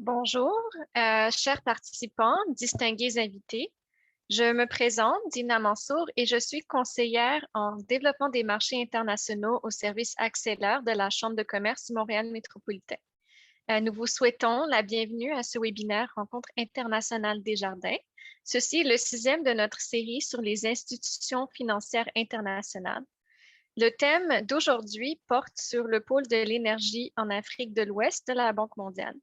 Bonjour, chers participants, distingués invités. Je me présente, Dina Mansour, et je suis conseillère en développement des marchés internationaux au service Accélère de la Chambre de commerce Montréal métropolitain. Nous vous souhaitons la bienvenue à ce webinaire Rencontre internationale Desjardins. Ceci est le 6e de notre série sur les institutions financières internationales. Le thème d'aujourd'hui porte sur le pôle de l'énergie en Afrique de l'Ouest de la Banque mondiale.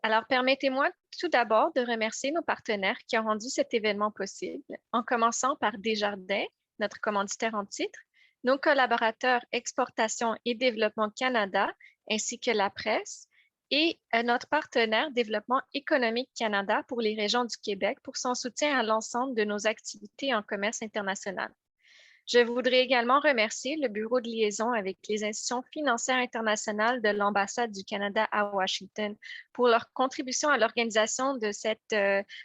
Alors, permettez-moi tout d'abord de remercier nos partenaires qui ont rendu cet événement possible, en commençant par Desjardins, notre commanditaire en titre, nos collaborateurs Exportation et Développement Canada, ainsi que la presse, et notre partenaire Développement économique Canada pour les régions du Québec pour son soutien à l'ensemble de nos activités en commerce international. Je voudrais également remercier le Bureau de liaison avec les institutions financières internationales de l'ambassade du Canada à Washington pour leur contribution à l'organisation de cette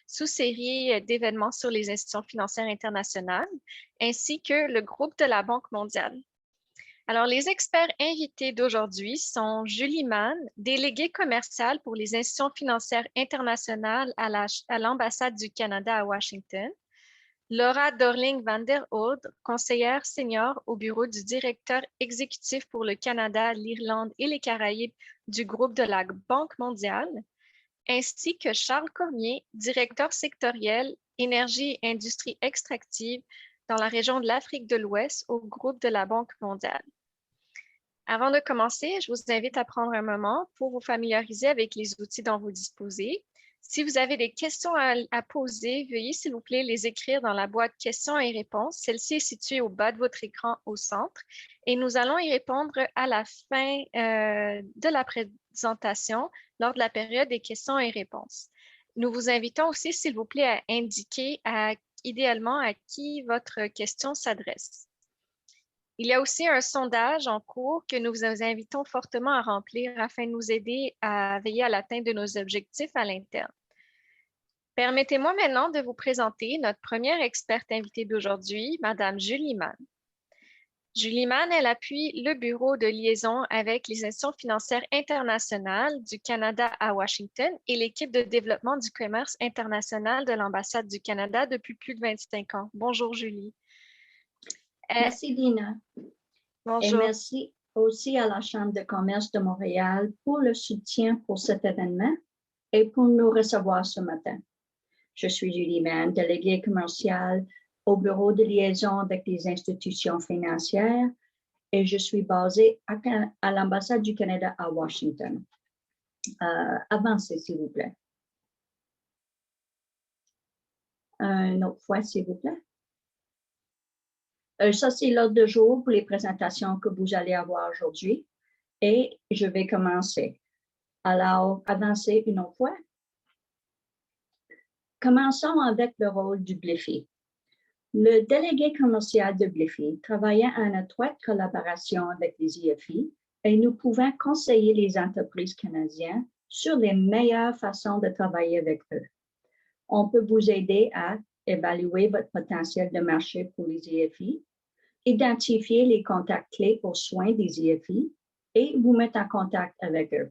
sous-série d'événements sur les institutions financières internationales, ainsi que le groupe de la Banque mondiale. Alors, les experts invités d'aujourd'hui sont Julie Mann, déléguée commerciale pour les institutions financières internationales à l'ambassade du Canada à Washington, Laura Dorling-Van der Oud, conseillère senior au bureau du directeur exécutif pour le Canada, l'Irlande et les Caraïbes du groupe de la Banque mondiale, ainsi que Charles Cormier, directeur sectoriel énergie et industrie extractive dans la région de l'Afrique de l'Ouest au groupe de la Banque mondiale. Avant de commencer, je vous invite à prendre un moment pour vous familiariser avec les outils dont vous disposez. Si vous avez des questions à poser, veuillez s'il vous plaît les écrire dans la boîte questions et réponses. Celle-ci est située au bas de votre écran au centre et nous allons y répondre à la fin de la présentation lors de la période des questions et réponses. Nous vous invitons aussi, s'il vous plaît, à indiquer idéalement à qui votre question s'adresse. Il y a aussi un sondage en cours que nous vous invitons fortement à remplir afin de nous aider à veiller à l'atteinte de nos objectifs à l'interne. Permettez-moi maintenant de vous présenter notre première experte invitée d'aujourd'hui, Madame Julie Mann. Julie Mann, elle appuie le bureau de liaison avec les institutions financières internationales du Canada à Washington et l'équipe de développement du commerce international de l'ambassade du Canada depuis plus de 25 ans. Bonjour, Julie. Merci, Dina. Bonjour. Et merci aussi à la Chambre de commerce de Montréal pour le soutien pour cet événement et pour nous recevoir ce matin. Je suis Julie Mann, déléguée commerciale au bureau de liaison avec les institutions financières et je suis basée à l'ambassade du Canada à Washington. Avancez, s'il vous plaît. Une autre fois, s'il vous plaît. Ça, c'est l'ordre de jour pour les présentations que vous allez avoir aujourd'hui. Et je vais commencer. Alors, avancez une autre fois. Commençons avec le rôle du BLEFI. Le délégué commercial de BLEFI travaillait en étroite collaboration avec les IFI et nous pouvons conseiller les entreprises canadiennes sur les meilleures façons de travailler avec eux. On peut vous aider à évaluer votre potentiel de marché pour les IFI, identifier les contacts clés aux soins des IFI et vous mettre en contact avec eux.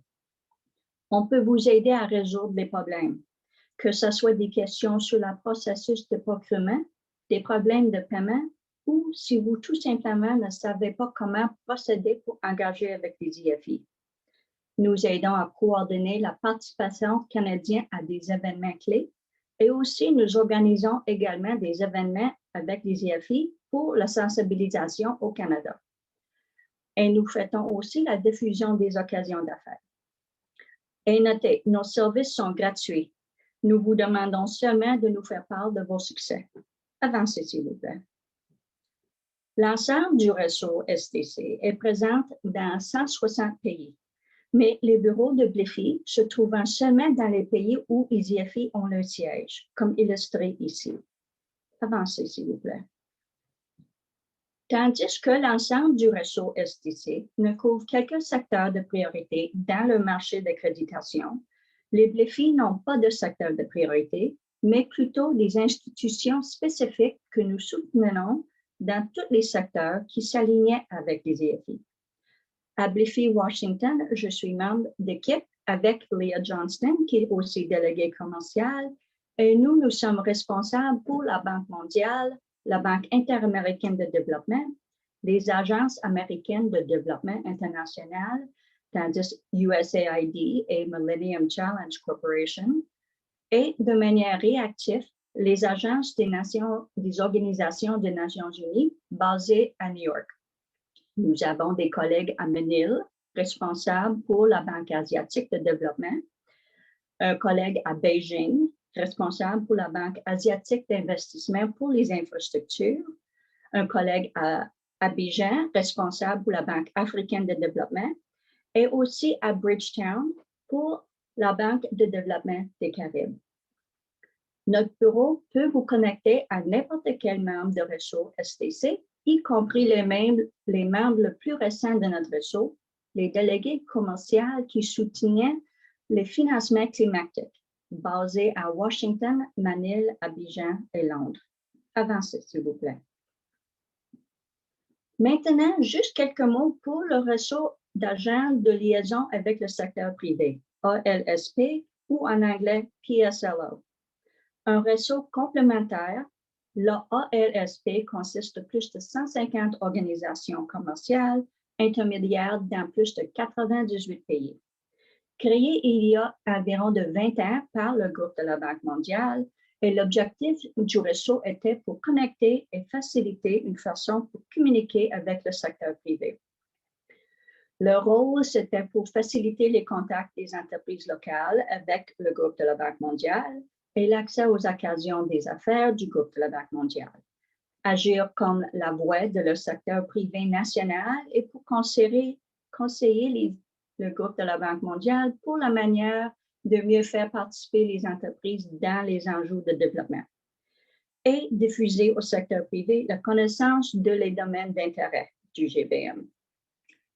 On peut vous aider à résoudre les problèmes, que ce soit des questions sur le processus de procurement, des problèmes de paiement ou si vous tout simplement ne savez pas comment procéder pour engager avec les IFI. Nous aidons à coordonner la participation canadienne à des événements clés et aussi nous organisons également des événements avec les IFI pour la sensibilisation au Canada. Et nous faisons aussi la diffusion des occasions d'affaires. Et notez, nos services sont gratuits. Nous vous demandons seulement de nous faire part de vos succès. Avancez, s'il vous plaît. L'ensemble du réseau STC est présent dans 160 pays, mais les bureaux de BLEFI se trouvent seulement dans les pays où les IFI ont leur siège, comme illustré ici. Avancez, s'il vous plaît. Tandis que l'ensemble du réseau STC ne couvre quelques secteurs de priorité dans le marché d'accréditation, les BLEFI n'ont pas de secteur de priorité, mais plutôt des institutions spécifiques que nous soutenons dans tous les secteurs qui s'alignaient avec les IFI. À BLEFI Washington, je suis membre d'équipe avec Leah Johnston, qui est aussi déléguée commerciale. Et nous sommes responsables pour la Banque mondiale, la Banque interaméricaine de développement, les agences américaines de développement international, tandis USAID et Millennium Challenge Corporation, et de manière réactive, les agences des organisations des Nations Unies basées à New York. Nous avons des collègues à Manille, responsables pour la Banque asiatique de développement, un collègue à Beijing, responsable pour la Banque asiatique d'investissement pour les infrastructures, un collègue à Abidjan, responsable pour la Banque africaine de développement, et aussi à Bridgetown pour la Banque de développement des Caraïbes. Notre bureau peut vous connecter à n'importe quel membre de réseau STC, y compris les membres les plus récents de notre réseau, les délégués commerciaux qui soutiennent les financements climatiques, basés à Washington, Manille, Abidjan et Londres. Avancez, s'il vous plaît. Maintenant, juste quelques mots pour le réseau d'agents de liaison avec le secteur privé, ALSP ou en anglais PSLO. Un réseau complémentaire, le ALSP consiste de plus de 150 organisations commerciales intermédiaires dans plus de 98 pays. Créé il y a environ de 20 ans par le groupe de la Banque mondiale, et l'objectif du réseau était pour connecter et faciliter une façon pour communiquer avec le secteur privé. Le rôle, c'était pour faciliter les contacts des entreprises locales avec le groupe de la Banque mondiale et l'accès aux occasions des affaires du groupe de la Banque mondiale. Agir comme la voix de le secteur privé national et pour conseiller le groupe de la Banque mondiale pour la manière de mieux faire participer les entreprises dans les enjeux de développement et diffuser au secteur privé la connaissance de les domaines d'intérêt du GBM.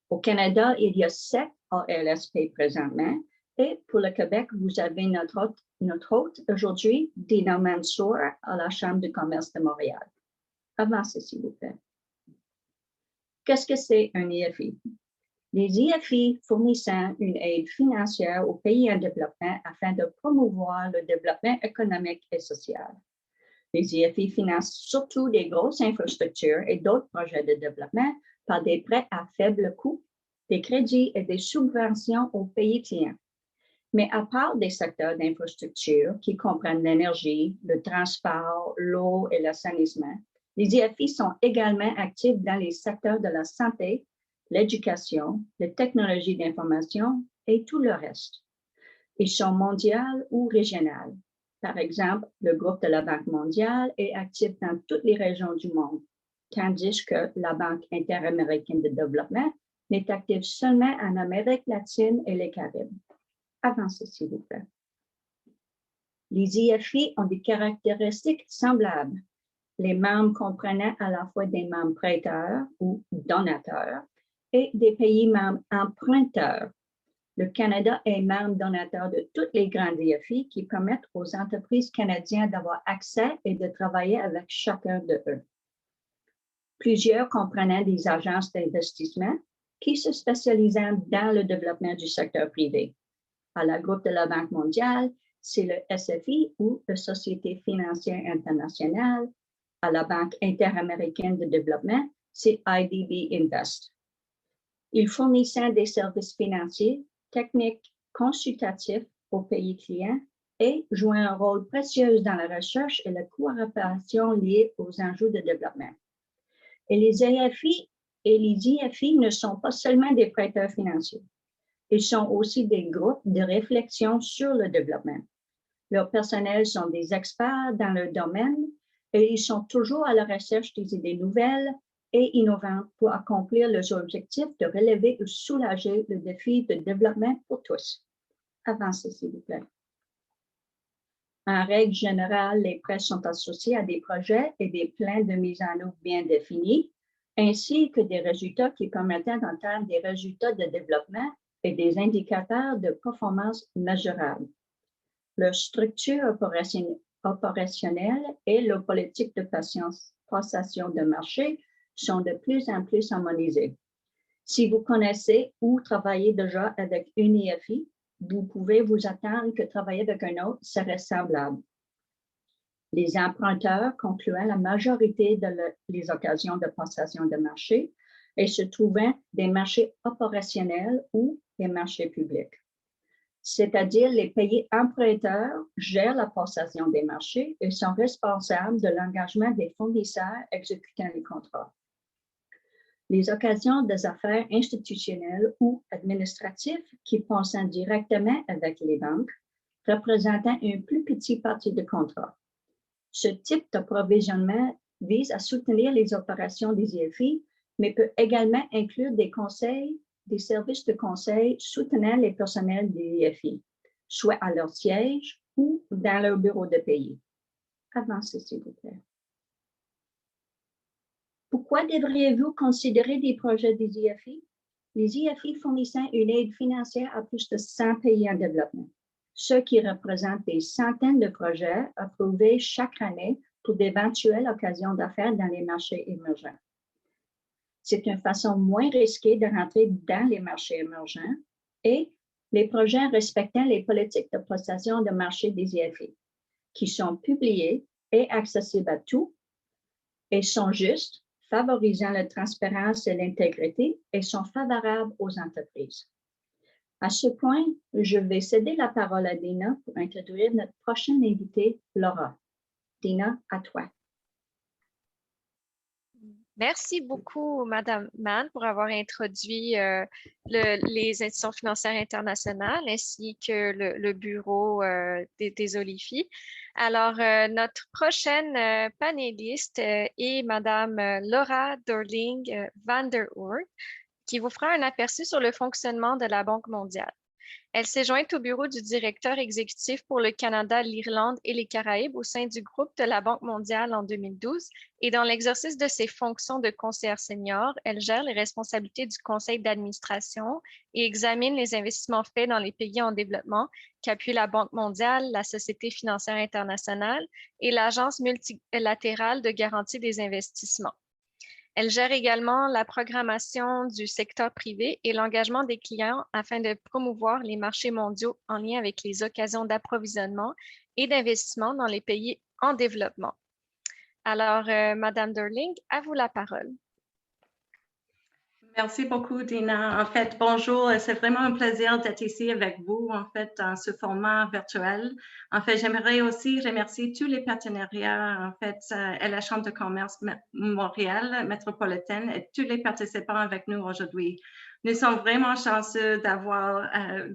Au Canada, il y a 7 ALSP présentement et pour le Québec, vous avez notre hôte aujourd'hui, Dina Mansour, à la Chambre de commerce de Montréal. Avancez, s'il vous plaît. Qu'est-ce que c'est un IFI? Les IFI fournissant une aide financière aux pays en développement afin de promouvoir le développement économique et social. Les IFI financent surtout des grosses infrastructures et d'autres projets de développement par des prêts à faible coût, des crédits et des subventions aux pays clients. Mais à part des secteurs d'infrastructure qui comprennent l'énergie, le transport, l'eau et l'assainissement, les IFI sont également actifs dans les secteurs de la santé, l'éducation, les technologies d'information et tout le reste. Ils sont mondiaux ou régionaux. Par exemple, le groupe de la Banque mondiale est actif dans toutes les régions du monde, tandis que la Banque interaméricaine de développement n'est active seulement en Amérique latine et les Caraïbes. Avancez, s'il vous plaît. Les IFI ont des caractéristiques semblables. Les membres comprenant à la fois des membres prêteurs ou donateurs et des pays membres emprunteurs. Le Canada est membre donateur de toutes les grandes IFI qui permettent aux entreprises canadiennes d'avoir accès et de travailler avec chacun de eux. Plusieurs comprenant des agences d'investissement qui se spécialisent dans le développement du secteur privé. À la groupe de la Banque mondiale, c'est le SFI ou la Société financière internationale. À la Banque interaméricaine de développement, c'est IDB Invest. Ils fournissent des services financiers, techniques, consultatifs aux pays clients et jouent un rôle précieux dans la recherche et la coopération liée aux enjeux de développement. Et les IFI ne sont pas seulement des prêteurs financiers. Ils sont aussi des groupes de réflexion sur le développement. Leurs personnels sont des experts dans leur domaine et ils sont toujours à la recherche des idées nouvelles et innovantes pour accomplir leurs objectifs de relever ou soulager le défi de développement pour tous. Avancez, s'il vous plaît. En règle générale, les prêts sont associés à des projets et des plans de mise en œuvre bien définis, ainsi que des résultats qui permettent d'atteindre des résultats de développement et des indicateurs de performance mesurables. Leur structure opérationnelle et leur politique de passation de marché sont de plus en plus harmonisées. Si vous connaissez ou travaillez déjà avec une IFI, vous pouvez vous attendre que travailler avec un autre serait semblable. Les emprunteurs concluaient la majorité des occasions de passation de marché et se trouvaient des marchés opérationnels ou des marchés publics. C'est-à-dire les pays emprunteurs gèrent la passation des marchés et sont responsables de l'engagement des fournisseurs exécutant les contrats. Les occasions des affaires institutionnelles ou administratives qui passent directement avec les banques représentant une plus petite partie de contrat. Ce type d'approvisionnement vise à soutenir les opérations des IFI, mais peut également inclure des services de conseil soutenant les personnels des IFI, soit à leur siège ou dans leur bureau de pays. Avancez, s'il vous plaît. Pourquoi devriez-vous considérer des projets des IFI? Les IFI fournissant une aide financière à plus de 100 pays en développement, ce qui représente des centaines de projets approuvés chaque année pour d'éventuelles occasions d'affaires dans les marchés émergents. C'est une façon moins risquée de rentrer dans les marchés émergents et les projets respectant les politiques de prestation de marché des IFI, qui sont publiés et accessibles à tous et sont justes, favorisant la transparence et l'intégrité et sont favorables aux entreprises. À ce point, je vais céder la parole à Dina pour introduire notre prochaine invitée, Laura. Dina, à toi. Merci beaucoup, Madame Mann, pour avoir introduit les institutions financières internationales ainsi que le bureau des OLIFI. Alors, notre prochaine panéliste est Madame Laura Dorling van der Oort, qui vous fera un aperçu sur le fonctionnement de la Banque mondiale. Elle s'est jointe au bureau du directeur exécutif pour le Canada, l'Irlande et les Caraïbes au sein du groupe de la Banque mondiale en 2012 et dans l'exercice de ses fonctions de conseillère senior, elle gère les responsabilités du conseil d'administration et examine les investissements faits dans les pays en développement qu'appuient la Banque mondiale, la Société financière internationale et l'Agence multilatérale de garantie des investissements. Elle gère également la programmation du secteur privé et l'engagement des clients afin de promouvoir les marchés mondiaux en lien avec les occasions d'approvisionnement et d'investissement dans les pays en développement. Alors, Madame Dorling, à vous la parole. Merci beaucoup, Dina. En fait, bonjour. C'est vraiment un plaisir d'être ici avec vous, en fait, dans ce format virtuel. En fait, j'aimerais aussi remercier tous les partenariats, en fait, et la Chambre de commerce Montréal métropolitaine et tous les participants avec nous aujourd'hui. Nous sommes vraiment chanceux d'avoir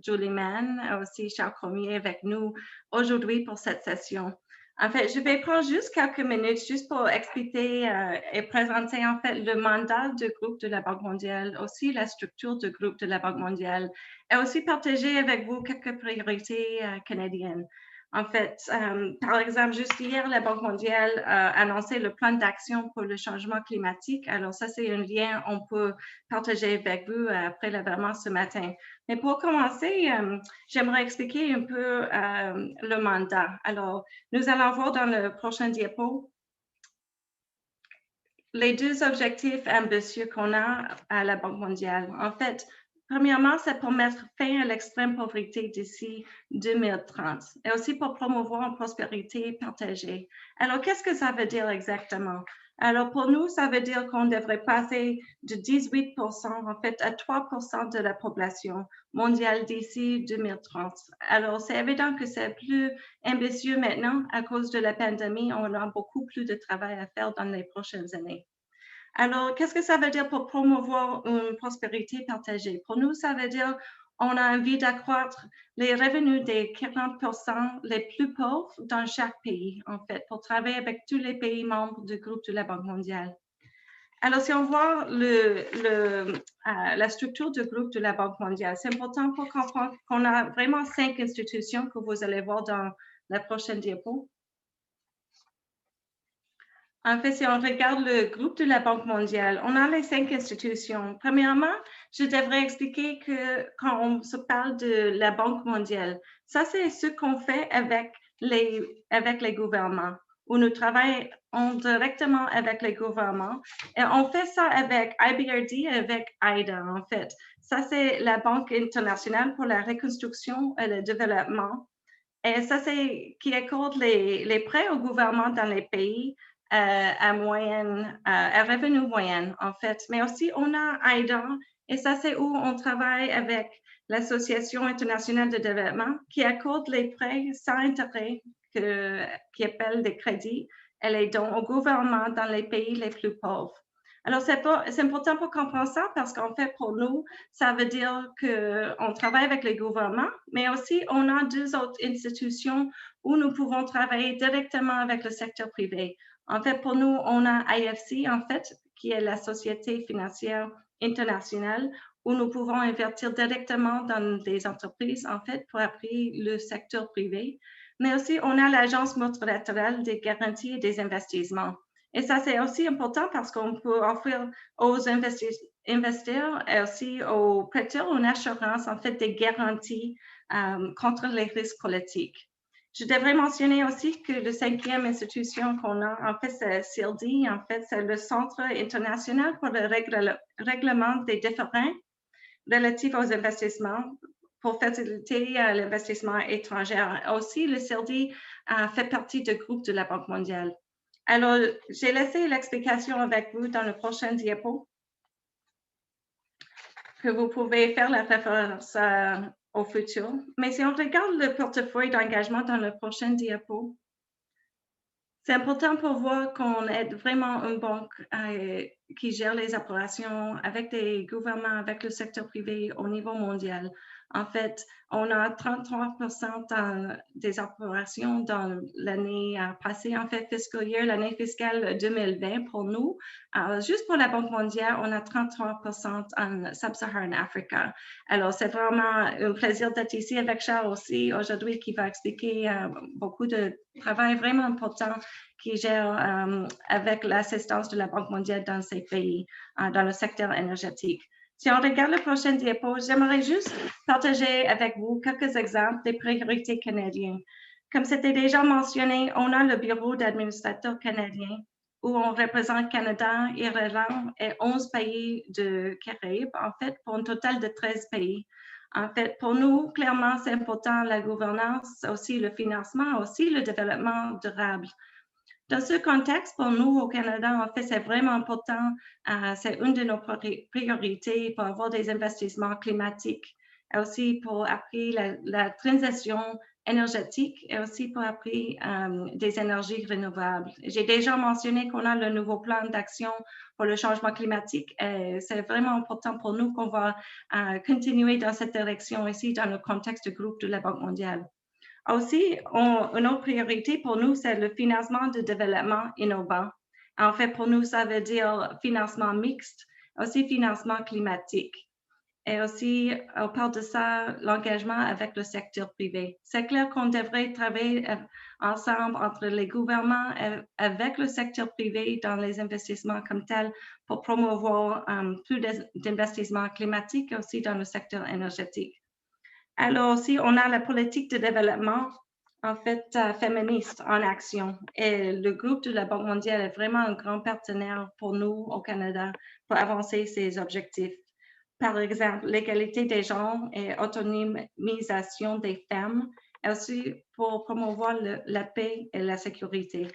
Julie Mann, aussi Charles Cormier avec nous aujourd'hui pour cette session. En fait, je vais prendre juste quelques minutes juste pour expliquer et présenter en fait le mandat du groupe de la Banque mondiale, aussi la structure du groupe de la Banque mondiale et aussi partager avec vous quelques priorités canadiennes. En fait, par exemple, juste hier, la Banque mondiale a annoncé le plan d'action pour le changement climatique. Alors ça, c'est un lien qu'on peut partager avec vous après l'événement ce matin. Mais pour commencer, j'aimerais expliquer un peu le mandat. Alors, nous allons voir dans le prochain diapo les deux objectifs ambitieux qu'on a à la Banque mondiale. En fait, premièrement, c'est pour mettre fin à l'extrême pauvreté d'ici 2030 et aussi pour promouvoir une prospérité partagée. Alors, qu'est-ce que ça veut dire exactement? Alors, pour nous, ça veut dire qu'on devrait passer de 18% en fait à 3% de la population mondiale d'ici 2030. Alors, c'est évident que c'est plus ambitieux maintenant à cause de la pandémie. On a beaucoup plus de travail à faire dans les prochaines années. Alors, qu'est-ce que ça veut dire pour promouvoir une prospérité partagée? Pour nous, ça veut dire on a envie d'accroître les revenus des 40% les plus pauvres dans chaque pays, en fait, pour travailler avec tous les pays membres du groupe de la Banque mondiale. Alors, si on voit la structure du groupe de la Banque mondiale, c'est important pour comprendre qu'on a vraiment 5 institutions que vous allez voir dans la prochaine diapo. En fait, si on regarde le groupe de la Banque mondiale, on a les 5 institutions. Premièrement, je devrais expliquer que quand on se parle de la Banque mondiale, ça, c'est ce qu'on fait avec les gouvernements, où nous travaillons directement avec les gouvernements. Et on fait ça avec IBRD et avec AIDA, en fait. Ça, c'est la Banque internationale pour la reconstruction et le développement. Et ça, c'est qui accorde les prêts au gouvernement dans les pays à revenu moyen, en fait. Mais aussi, on a AIDA, et ça, c'est où on travaille avec l'Association internationale de développement qui accorde les prêts sans intérêt, qui appelle des crédits, et les dons au gouvernement dans les pays les plus pauvres. Alors, c'est important pour comprendre ça parce qu'en fait, pour nous, ça veut dire qu'on travaille avec les gouvernements, mais aussi on a deux autres institutions où nous pouvons travailler directement avec le secteur privé. En fait, pour nous, on a IFC, en fait, qui est la Société financière internationale, où nous pouvons investir directement dans des entreprises, en fait, pour appuyer le secteur privé. Mais aussi, on a l'Agence multilatérale des garanties et des investissements. Et ça, c'est aussi important parce qu'on peut offrir aux investisseurs et aussi aux prêteurs une assurance, en fait, des garanties contre les risques politiques. Je devrais mentionner aussi que la cinquième institution qu'on a, en fait, c'est CIRDI, en fait, c'est le Centre international pour le règlement des différends relatifs aux investissements pour faciliter l'investissement étranger. Aussi, le CIRDI fait partie du groupe de la Banque mondiale. Alors, j'ai laissé l'explication avec vous dans le prochain diapo, que vous pouvez faire la référence au futur. Mais si on regarde le portefeuille d'engagement dans le prochain diapo, c'est important pour voir qu'on est vraiment une banque qui gère les opérations avec des gouvernements, avec le secteur privé au niveau mondial. En fait, on a 33% des opérations dans l'année passée, en fait, l'année fiscale 2020 pour nous. Juste pour la Banque mondiale, on a 33% en Sub-Saharan Africa. Alors, c'est vraiment un plaisir d'être ici avec Charles aussi aujourd'hui qui va expliquer beaucoup de travail vraiment important qui gère avec l'assistance de la Banque mondiale dans ces pays, dans le secteur énergétique. Si on regarde le prochain diapo, j'aimerais juste partager avec vous quelques exemples des priorités canadiennes. Comme c'était déjà mentionné, on a le bureau d'administrateur canadien où on représente Canada, Irlande et 11 pays de Caraïbes, en fait, pour un total de 13 pays. En fait, pour nous, clairement, c'est important la gouvernance, aussi le financement, aussi le développement durable. Dans ce contexte, pour nous au Canada, en fait, c'est vraiment important. C'est une de nos priorités pour avoir des investissements climatiques, et aussi pour appuyer la transition énergétique et aussi pour appuyer des énergies renouvelables. J'ai déjà mentionné qu'on a le nouveau plan d'action pour le changement climatique et c'est vraiment important pour nous qu'on va continuer dans cette direction ici dans le contexte du groupe de la Banque mondiale. Aussi, une autre priorité pour nous, c'est le financement de développement innovant. En fait, pour nous, ça veut dire financement mixte, aussi financement climatique. Et aussi, on parle de ça, l'engagement avec le secteur privé. C'est clair qu'on devrait travailler ensemble entre les gouvernements et avec le secteur privé dans les investissements comme tel pour promouvoir plus d'investissements climatiques aussi dans le secteur énergétique. Alors aussi, on a la politique de développement, en fait, féministe en action. Et le groupe de la Banque mondiale est vraiment un grand partenaire pour nous au Canada pour avancer ces objectifs. Par exemple, l'égalité des genres et autonomisation des femmes, et aussi pour promouvoir la paix et la sécurité.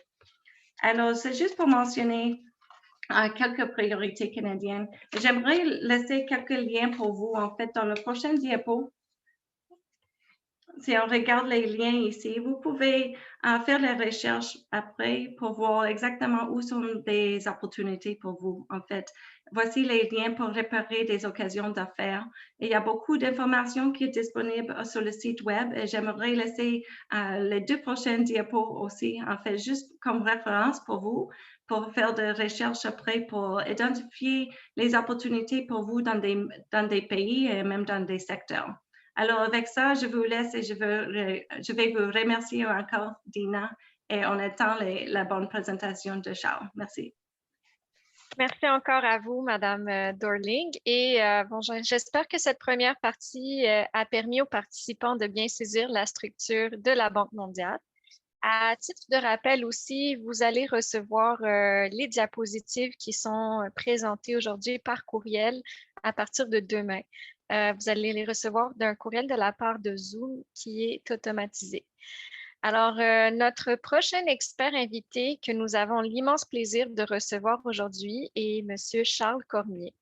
Alors, c'est juste pour mentionner quelques priorités canadiennes. J'aimerais laisser quelques liens pour vous, en fait, dans le prochain diapo. Si on regarde les liens ici, vous pouvez faire les recherches après pour voir exactement où sont des opportunités pour vous. En fait, voici les liens pour réparer des occasions d'affaires. Il y a beaucoup d'informations qui est disponible sur le site web et j'aimerais laisser les deux prochaines diapos aussi, en fait, juste comme référence pour vous, pour faire des recherches après pour identifier les opportunités pour vous dans des pays et même dans des secteurs. Alors, avec ça, je vous laisse et je vais vous remercier encore, Dina, et on attend la bonne présentation de Charles. Merci. Merci encore à vous, Madame Dorling. Et bon, j'espère que cette première partie a permis aux participants de bien saisir la structure de la Banque mondiale. À titre de rappel aussi, vous allez recevoir les diapositives qui sont présentées aujourd'hui par courriel à partir de demain. Vous allez les recevoir d'un courriel de la part de Zoom qui est automatisé. Alors, notre prochain expert invité que nous avons l'immense plaisir de recevoir aujourd'hui est M. Charles Cormier.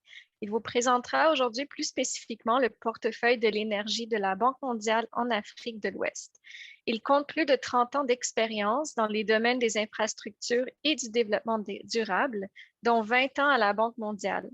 Il vous présentera aujourd'hui plus spécifiquement le portefeuille de l'énergie de la Banque mondiale en Afrique de l'Ouest. Il compte plus de 30 ans d'expérience dans les domaines des infrastructures et du développement durable, dont 20 ans à la Banque mondiale.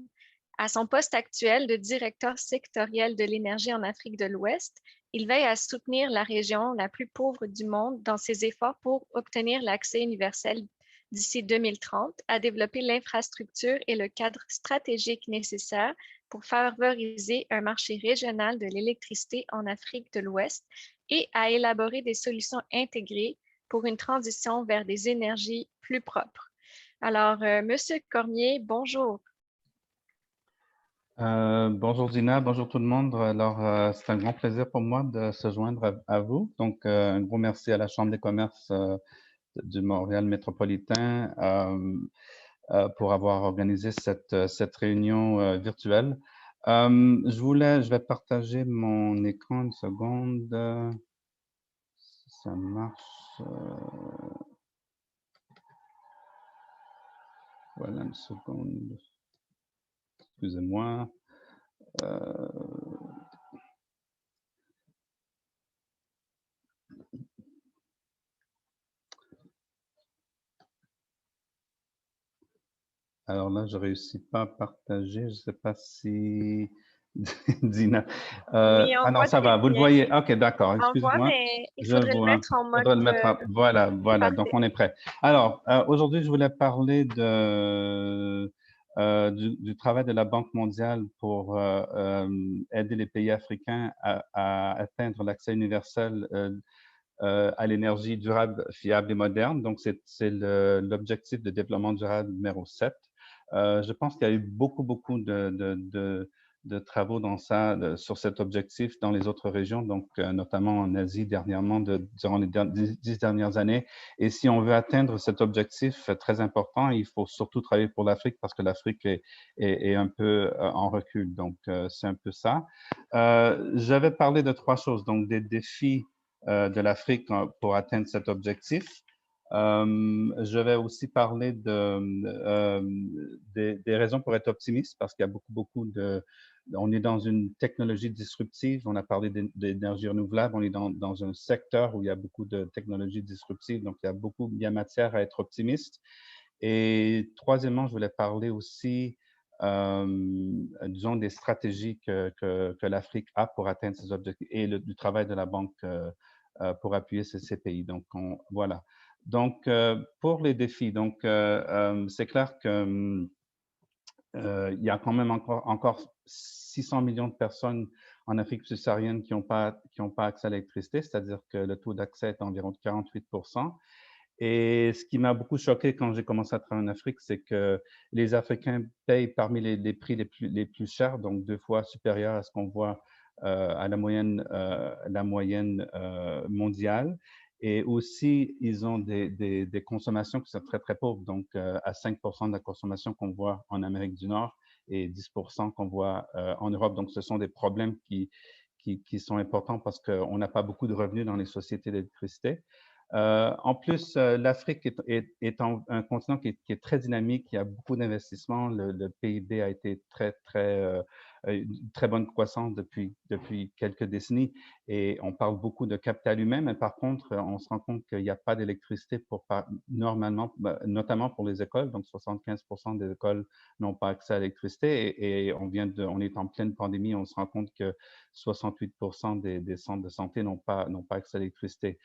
À son poste actuel de directeur sectoriel de l'énergie en Afrique de l'Ouest, il veille à soutenir la région la plus pauvre du monde dans ses efforts pour obtenir l'accès universel d'ici 2030, à développer l'infrastructure et le cadre stratégique nécessaire pour favoriser un marché régional de l'électricité en Afrique de l'Ouest et à élaborer des solutions intégrées pour une transition vers des énergies plus propres. Alors, Monsieur Cormier, bonjour. Bonjour Dina, bonjour tout le monde. Alors, c'est un grand plaisir pour moi de se joindre à vous. Donc, un gros merci à la Chambre des commerces du Montréal métropolitain pour avoir organisé cette réunion virtuelle. Je vais partager mon écran une seconde. Si ça marche. Voilà, une seconde. Excusez-moi. Alors là, je ne réussis pas à partager. Je ne sais pas si... Dina. Oui, on non, voit ça très va. Vous le bien. voyez. OK, d'accord. On voit, Excusez-moi. mais il Je faudrait le vois. mettre en mode... Faudrait le mettre Voilà, voilà. Donc, Parfait. on est prêt. Alors, aujourd'hui, je voulais parler du travail de la Banque mondiale pour aider les pays africains à atteindre l'accès universel à l'énergie durable, fiable et moderne. Donc, c'est l'objectif de développement durable numéro 7. Je pense qu'il y a eu beaucoup de travaux sur cet objectif dans les autres régions, donc notamment en Asie dernièrement, durant les 10 dernières années. Et si on veut atteindre cet objectif très important, il faut surtout travailler pour l'Afrique parce que l'Afrique est un peu en recul. Donc, c'est un peu ça. J'avais parlé de 3 choses, donc des défis de l'Afrique pour atteindre cet objectif. Je vais aussi parler des raisons pour être optimiste parce qu'il y a on est dans une technologie disruptive. On a parlé d'énergie renouvelable. On est dans un secteur où il y a beaucoup de technologies disruptives. Donc, il y a matière à être optimiste. Et troisièmement, je voulais parler aussi disons, des stratégies que l'Afrique a pour atteindre ses objectifs et du travail de la Banque pour appuyer ces pays. Donc, voilà. Donc, pour les défis, donc c'est clair que il y a quand même encore 600 millions de personnes en Afrique subsaharienne qui n'ont pas accès à l'électricité, c'est-à-dire que le taux d'accès est environ de 48%. Et ce qui m'a beaucoup choqué quand j'ai commencé à travailler en Afrique, c'est que les Africains payent parmi les prix les plus chers, donc 2 fois supérieurs à ce qu'on voit à la moyenne mondiale. Et aussi, ils ont des consommations qui sont très, très pauvres, donc à 5% de la consommation qu'on voit en Amérique du Nord et 10% qu'on voit en Europe. Donc, ce sont des problèmes qui sont importants parce qu'on n'a pas beaucoup de revenus dans les sociétés d'électricité. En plus, l'Afrique est un continent qui est très dynamique, il y a beaucoup d'investissements, le PIB a été une très bonne croissance depuis quelques décennies et on parle beaucoup de capital humain, mais par contre, on se rend compte qu'il n'y a pas d'électricité normalement, notamment pour les écoles, donc 75% des écoles n'ont pas accès à l'électricité et on est en pleine pandémie, on se rend compte que 68% des centres de santé n'ont pas accès à l'électricité.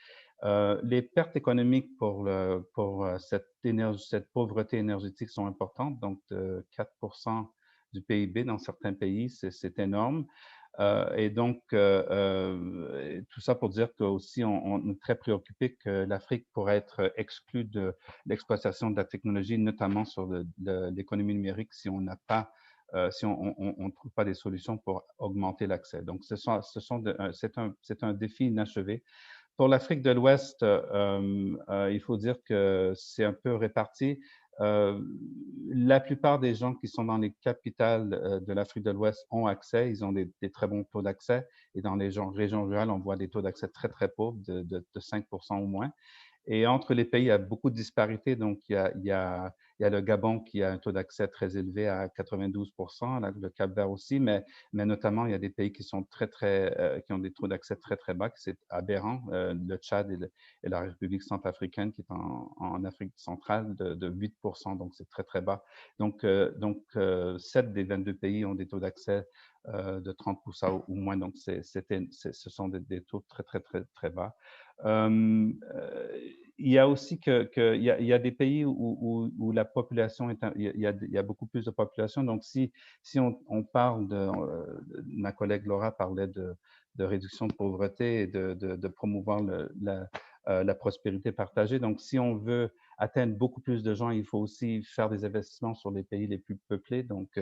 Les pertes économiques pour cette pauvreté énergétique sont importantes, donc 4% du PIB dans certains pays, c'est énorme. Et donc, tout ça pour dire qu'aussi, on est très préoccupé que l'Afrique pourrait être exclue de l'exploitation de la technologie, notamment sur l'économie numérique, si on n'a pas si on ne trouve pas des solutions pour augmenter l'accès. Donc, c'est un défi inachevé. Pour l'Afrique de l'Ouest, il faut dire que c'est un peu réparti. La plupart des gens qui sont dans les capitales de l'Afrique de l'Ouest ont accès, ils ont des très bons taux d'accès. Et dans les régions rurales, on voit des taux d'accès très, très pauvres, de 5% au moins. Et entre les pays, il y a beaucoup de disparités. Donc, il y a le Gabon qui a un taux d'accès très élevé à 92%, le Cap-Vert aussi, mais notamment, il y a des pays qui sont qui ont des taux d'accès très, très bas, c'est aberrant. Le Tchad et la République centrafricaine qui est en Afrique centrale de 8%, donc c'est très, très bas. Donc, 7 des 22 pays ont des taux d'accès de 30% ou moins. Donc, ce sont des taux très, très, très, très bas. Il y a aussi il y a des pays où la population il y a beaucoup plus de population. Donc, si on parle ma collègue Laura parlait de réduction de pauvreté et de promouvoir la prospérité partagée. Donc, si on veut atteindre beaucoup plus de gens, il faut aussi faire des investissements sur les pays les plus peuplés. Donc,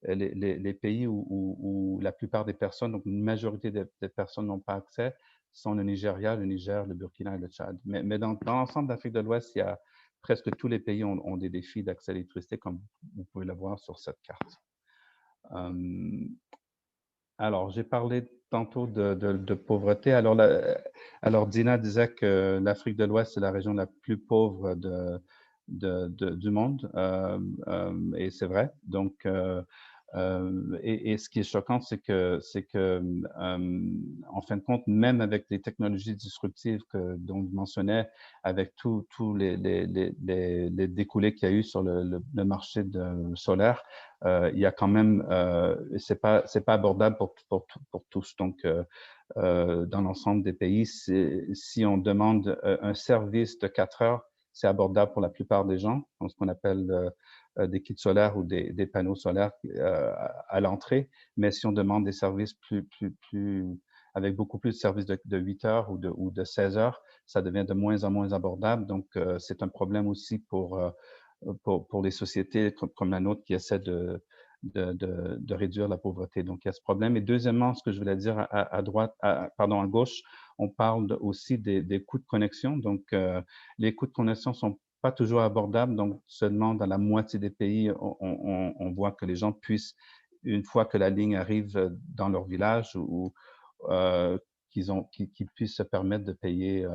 les pays où la plupart des personnes, donc une majorité des personnes n'ont pas accès, sont le Nigeria, le Niger, le Burkina et le Tchad. Mais dans l'ensemble d'Afrique de l'Ouest, il y a presque tous les pays ont des défis d'accès à l'électricité, comme vous pouvez le voir sur cette carte. Alors, j'ai parlé tantôt de pauvreté. Alors, Dina disait que l'Afrique de l'Ouest est la région la plus pauvre du monde, et c'est vrai. Donc, et ce qui est choquant, c'est que en fin de compte, même avec les technologies disruptives dont je mentionnais, avec tous les découlés qu'il y a eu sur le marché solaire, il y a quand même, c'est pas abordable pour tous. Donc, dans l'ensemble des pays, si on demande un service de 4 heures, c'est abordable pour la plupart des gens, ce qu'on appelle des kits solaires ou des panneaux solaires à l'entrée. Mais si on demande des services avec beaucoup plus de services de 8 heures ou de 16 heures, ça devient de moins en moins abordable. Donc, c'est un problème aussi pour les sociétés comme la nôtre qui essaient de réduire la pauvreté. Donc, il y a ce problème. Et deuxièmement, ce que je voulais dire à gauche, on parle aussi des coûts de connexion. Donc, les coûts de connexion sont pas toujours abordables. Donc, seulement dans la moitié des pays, on voit que les gens puissent, une fois que la ligne arrive dans leur village ou qu'ils puissent se permettre de payer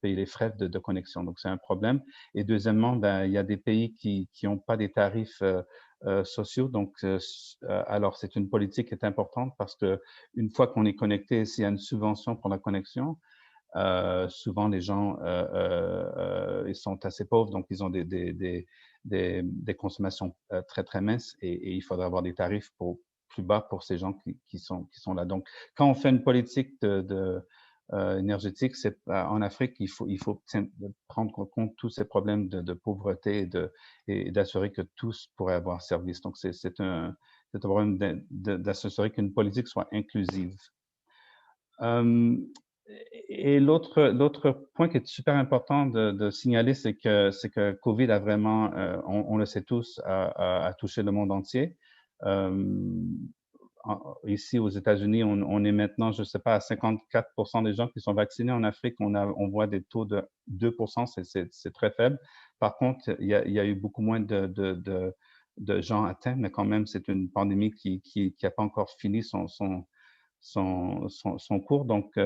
les frais de connexion. Donc, c'est un problème. Et deuxièmement, il y a des pays qui n'ont pas des tarifs sociaux. Donc, alors, c'est une politique qui est importante parce que une fois qu'on est connecté, s'il y a une subvention pour la connexion, souvent les gens ils sont assez pauvres, donc ils ont des consommations très, très minces et il faudrait avoir des tarifs plus bas pour ces gens qui sont là. Donc, quand on fait une politique énergétique, en Afrique, il faut prendre en compte tous ces problèmes de pauvreté et d'assurer que tous pourraient avoir service. Donc, c'est un problème d'assurer qu'une politique soit inclusive. Et l'autre point qui est super important de signaler, c'est que COVID a vraiment, on le sait tous, a touché le monde entier. Ici aux États-Unis, on est maintenant, je ne sais pas, à 54% des gens qui sont vaccinés. En Afrique, on voit des taux de 2%, c'est très faible. Par contre, il y a eu beaucoup moins de gens atteints, mais quand même, c'est une pandémie qui n'a pas encore fini son cours. Donc,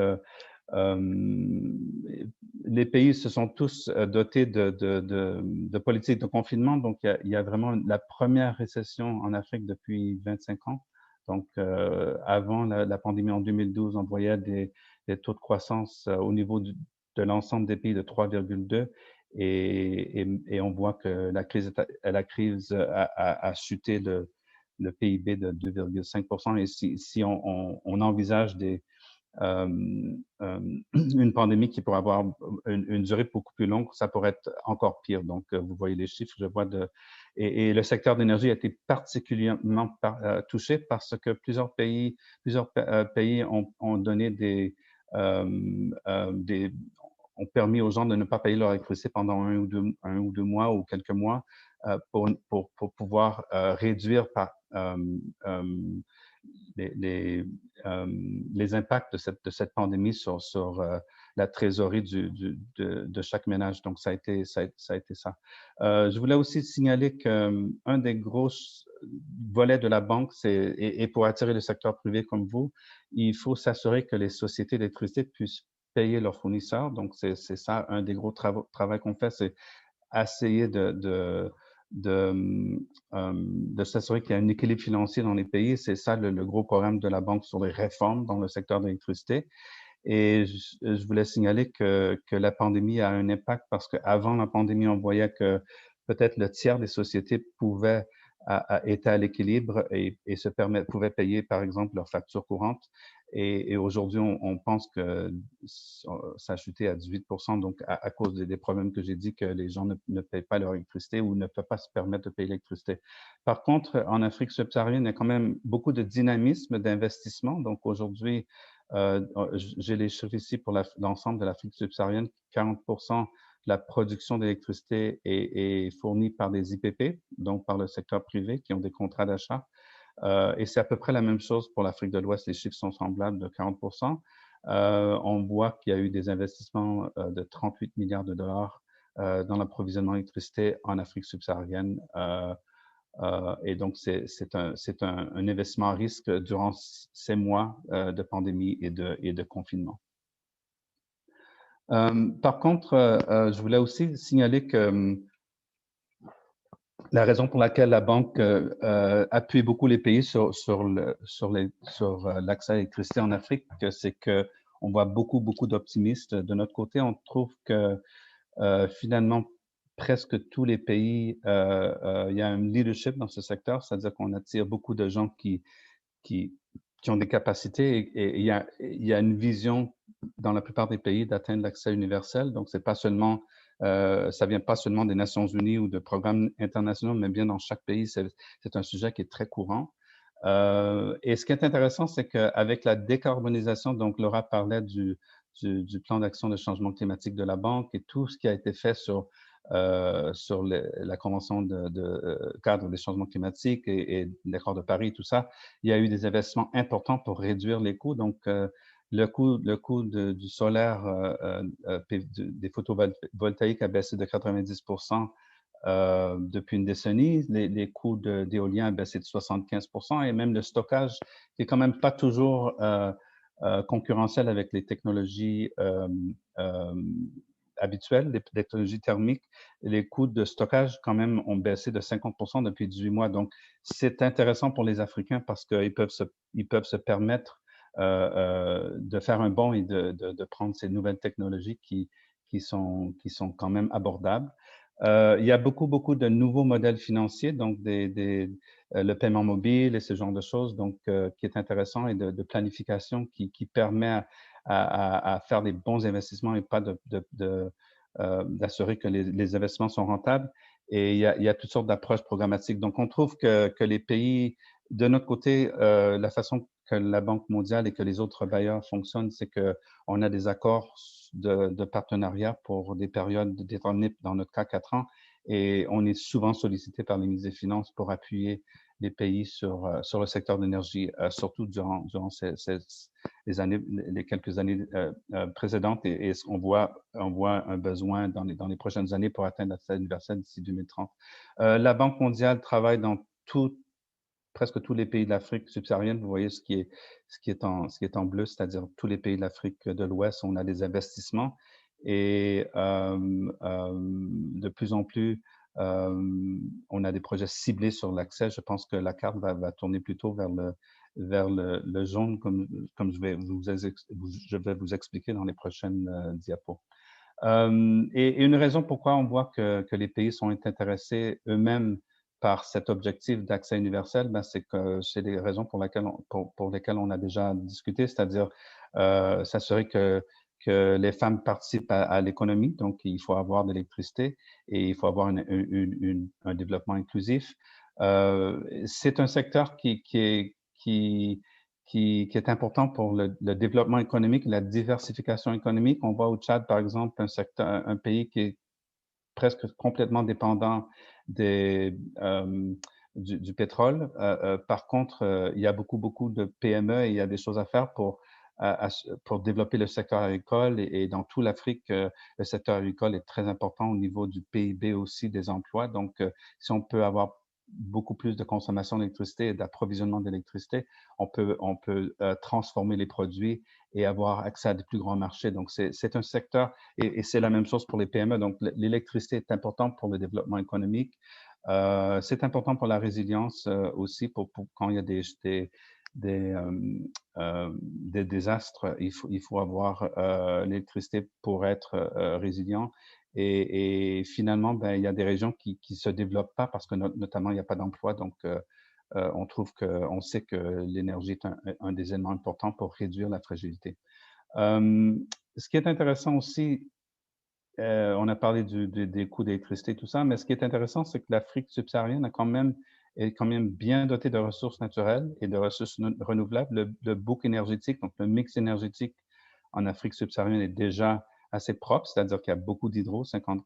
les pays se sont tous dotés de politiques de confinement. Donc, il y a vraiment la première récession en Afrique depuis 25 ans. Donc, avant la pandémie en 2012, on voyait des taux de croissance au niveau de l'ensemble des pays de 3,2 et on voit que la crise a chuté le PIB de 2,5%. Et si on envisage une pandémie qui pourrait avoir une durée beaucoup plus longue, ça pourrait être encore pire. Donc, vous voyez les chiffres, je vois et le secteur d'énergie a été particulièrement touché parce que plusieurs pays ont donné ont permis aux gens de ne pas payer leur électricité pendant un ou deux mois ou quelques mois pour pouvoir réduire les impacts de cette pandémie sur la trésorerie de chaque ménage. Donc, ça a été ça. Je voulais aussi signaler qu'un des gros volets de la banque, et pour attirer le secteur privé comme vous, il faut s'assurer que les sociétés d'électricité puissent payer leurs fournisseurs. Donc, c'est ça, un des gros travaux qu'on fait, c'est essayer de s'assurer qu'il y a un équilibre financier dans les pays. C'est ça le gros programme de la Banque sur les réformes dans le secteur de l'électricité. Et je voulais signaler que la pandémie a un impact parce qu'avant la pandémie, on voyait que peut-être le tiers des sociétés étaient à l'équilibre et pouvaient payer, par exemple, leurs factures courantes. Et aujourd'hui, on pense que ça a chuté à 18%, donc à cause des problèmes que j'ai dit, que les gens ne payent pas leur électricité ou ne peuvent pas se permettre de payer l'électricité. Par contre, en Afrique subsaharienne, il y a quand même beaucoup de dynamisme d'investissement. Donc aujourd'hui, j'ai les chiffres ici pour l'ensemble de l'Afrique subsaharienne, 40% de la production d'électricité est fournie par des IPP, donc par le secteur privé qui ont des contrats d'achat. Et c'est à peu près la même chose pour l'Afrique de l'Ouest. Les chiffres sont semblables de 40%. On voit qu'il y a eu des investissements de 38 milliards de dollars dans l'approvisionnement d'électricité en Afrique subsaharienne. Et donc, c'est un investissement à risque durant ces mois de pandémie et de confinement. Par contre, je voulais aussi signaler que la raison pour laquelle la Banque appuie beaucoup les pays sur l'accès à l'électricité en Afrique, c'est qu'on voit beaucoup d'optimistes. De notre côté, on trouve que finalement, presque tous les pays, il y a un leadership dans ce secteur, c'est-à-dire qu'on attire beaucoup de gens qui ont des capacités et il y a une vision dans la plupart des pays d'atteindre l'accès universel. Donc, c'est pas seulement, ça vient pas seulement des Nations Unies ou de programmes internationaux, mais bien dans chaque pays, c'est un sujet qui est très courant. Et ce qui est intéressant, c'est qu'avec la décarbonisation, donc Laura parlait du plan d'action de changement climatique de la Banque et tout ce qui a été fait sur la Convention de cadre des changements climatiques et l'accord de Paris, tout ça, il y a eu des investissements importants pour réduire les coûts. Donc, le coût du solaire, des photovoltaïques a baissé de 90% depuis une décennie. Les coûts d'éolien ont baissé de 75% et même le stockage, qui est quand même pas toujours concurrentiel avec les technologies habituelles, les technologies thermiques. Les coûts de stockage, quand même, ont baissé de 50% depuis 18 mois. Donc, c'est intéressant pour les Africains parce qu'ils peuvent se permettre de faire un bond et de prendre ces nouvelles technologies qui sont quand même abordables. Il y a beaucoup de nouveaux modèles financiers, donc le paiement mobile et ce genre de choses, donc qui est intéressant et de planification qui permet à faire des bons investissements et pas d'assurer que les investissements sont rentables. Et il y a toutes sortes d'approches programmatiques. Donc, on trouve que les pays, de notre côté, la façon que la Banque mondiale et que les autres bailleurs fonctionnent, c'est qu'on a des accords de partenariat pour des périodes déterminées, dans notre cas 4 ans, et on est souvent sollicité par les ministres des Finances pour appuyer les pays sur le secteur de l'énergie, surtout durant les quelques années précédentes, et on voit un besoin dans les prochaines années pour atteindre l'accès universel d'ici 2030. La Banque mondiale travaille dans presque tous les pays de l'Afrique subsaharienne. Vous voyez ce qui est en bleu, c'est-à-dire tous les pays de l'Afrique de l'Ouest, on a des investissements et de plus en plus, on a des projets ciblés sur l'accès. Je pense que la carte va tourner plutôt vers le jaune, comme je vais vous expliquer dans les prochaines diapos. Et une raison pourquoi on voit que les pays sont intéressés eux-mêmes par cet objectif d'accès universel, c'est que c'est des raisons pour lesquelles on a déjà discuté, c'est-à-dire s'assurer que les femmes participent à l'économie, donc il faut avoir de l'électricité et il faut avoir un développement inclusif. C'est un secteur qui est important pour le développement économique, la diversification économique. On voit au Tchad, par exemple, un pays qui est presque complètement dépendant du pétrole. Par contre, il y a beaucoup de PME et il y a des choses à faire pour pour développer le secteur agricole et dans toute l'Afrique, le secteur agricole est très important au niveau du PIB aussi des emplois. Donc, si on peut avoir beaucoup plus de consommation d'électricité et d'approvisionnement d'électricité, on peut transformer les produits et avoir accès à des plus grands marchés. Donc, c'est un secteur, et c'est la même chose pour les PME. Donc, l'électricité est importante pour le développement économique. C'est important pour la résilience aussi, pour quand il y a des désastres, il faut avoir l'électricité pour être résilient. Et finalement, ben, il y a des régions qui ne se développent pas parce que notamment, il n'y a pas d'emploi. Donc, on sait que l'énergie est un des éléments importants pour réduire la fragilité. Ce qui est intéressant aussi, on a parlé des coûts d'électricité, tout ça, mais ce qui est intéressant, c'est que l'Afrique subsaharienne est quand même bien dotée de ressources naturelles et de ressources renouvelables. Le bouc énergétique, donc le mix énergétique en Afrique subsaharienne est déjà assez propre, c'est-à-dire qu'il y a beaucoup d'hydro, 50,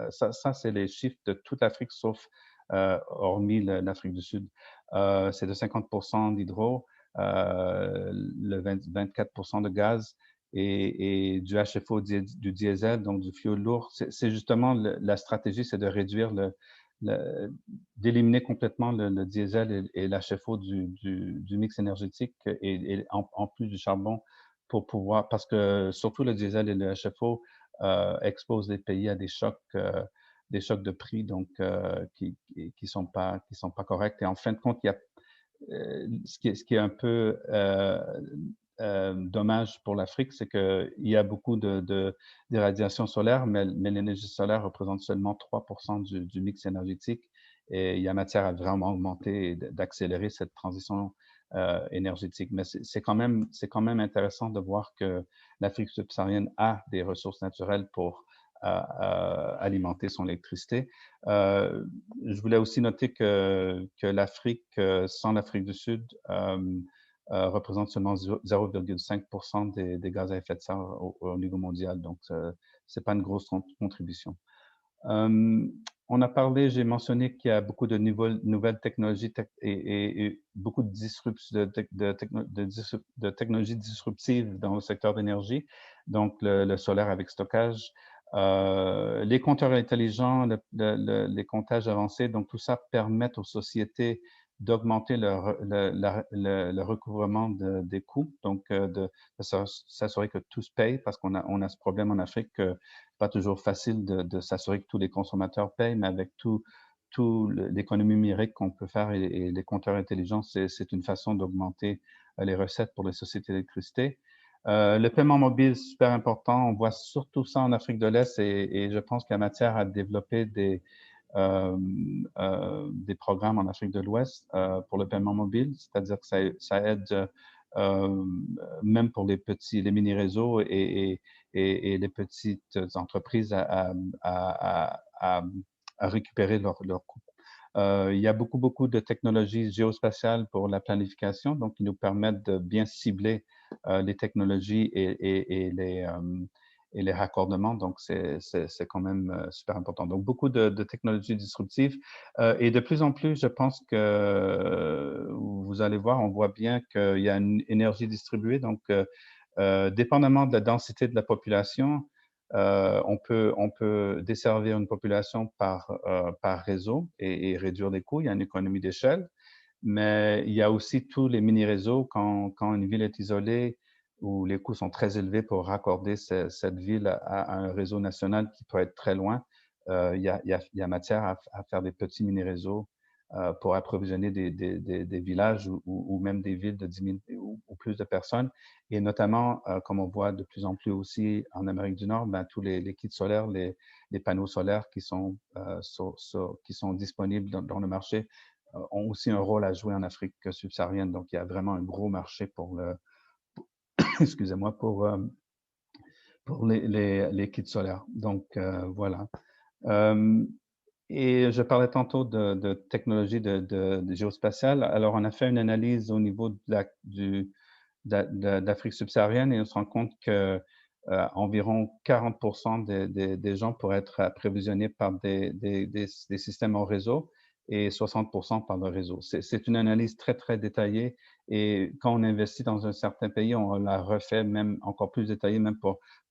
ça c'est les chiffres de toute l'Afrique, sauf hormis l'Afrique du Sud. C'est de 50% d'hydro, le 24% de gaz, et du HFO, du diesel, donc du fioul lourd. C'est justement la stratégie, c'est de réduire d'éliminer complètement le diesel et l'HFO du mix énergétique et en plus du charbon pour pouvoir, parce que surtout le diesel et le HFO exposent les pays à des chocs de prix donc qui sont pas corrects. Et en fin de compte, il y a ce qui est un peu dommage pour l'Afrique, c'est qu'il y a beaucoup d'irradiation solaire, mais l'énergie solaire représente seulement 3% du mix énergétique et il y a matière à vraiment augmenter et d'accélérer cette transition énergétique. Mais c'est quand même intéressant de voir que l'Afrique subsaharienne a des ressources naturelles pour alimenter son électricité. Je voulais aussi noter que l'Afrique, sans l'Afrique du Sud, représente seulement 0,5% des gaz à effet de serre au niveau mondial. Donc, c'est pas une grosse contribution. On a parlé, j'ai mentionné qu'il y a beaucoup de nouvelles technologies et beaucoup de technologies disruptives dans le secteur d'énergie, donc le solaire avec stockage, les compteurs intelligents, les comptages avancés, donc tout ça permet aux sociétés d'augmenter le recouvrement des coûts, donc de s'assurer que tout se paye, parce qu'on a ce problème en Afrique que pas toujours facile de s'assurer que tous les consommateurs payent, mais avec tout l'économie numérique qu'on peut faire et les compteurs intelligents, c'est une façon d'augmenter les recettes pour les sociétés d'électricité. Le paiement mobile, super important. On voit surtout ça en Afrique de l'Est et je pense qu'il y a matière à développer des programmes en Afrique de l'Ouest pour le paiement mobile, c'est-à-dire que ça aide même pour les mini-réseaux et les petites entreprises à récupérer leurs coûts. Il y a beaucoup de technologies géospatiales pour la planification, donc qui nous permettent de bien cibler les technologies et les raccordements. Donc, c'est quand même super important. Donc, beaucoup de technologies disruptives. Et de plus en plus, je pense que vous allez voir, on voit bien qu'il y a une énergie distribuée. Donc, dépendamment de la densité de la population, on peut desservir une population par réseau et réduire les coûts. Il y a une économie d'échelle, mais il y a aussi tous les mini-réseaux quand une ville est isolée où les coûts sont très élevés pour raccorder cette ville à un réseau national qui peut être très loin. Il y a matière à faire des petits mini-réseaux pour approvisionner des villages ou même des villes de 10 000 ou plus de personnes. Et notamment, comme on voit de plus en plus aussi en Amérique du Nord, ben, tous les kits solaires, les panneaux solaires qui sont disponibles dans le marché ont aussi un rôle à jouer en Afrique subsaharienne. Donc, il y a vraiment un gros marché excusez-moi, pour les kits solaires. Donc, voilà. Et je parlais tantôt de technologie de géospatiale. Alors, on a fait une analyse au niveau de l'Afrique subsaharienne et on se rend compte que environ 40% des gens pourraient être approvisionnés par des systèmes en réseau et 60% par le réseau. C'est une analyse très, très détaillée et quand on investit dans un certain pays, on la refait même encore plus détaillée, même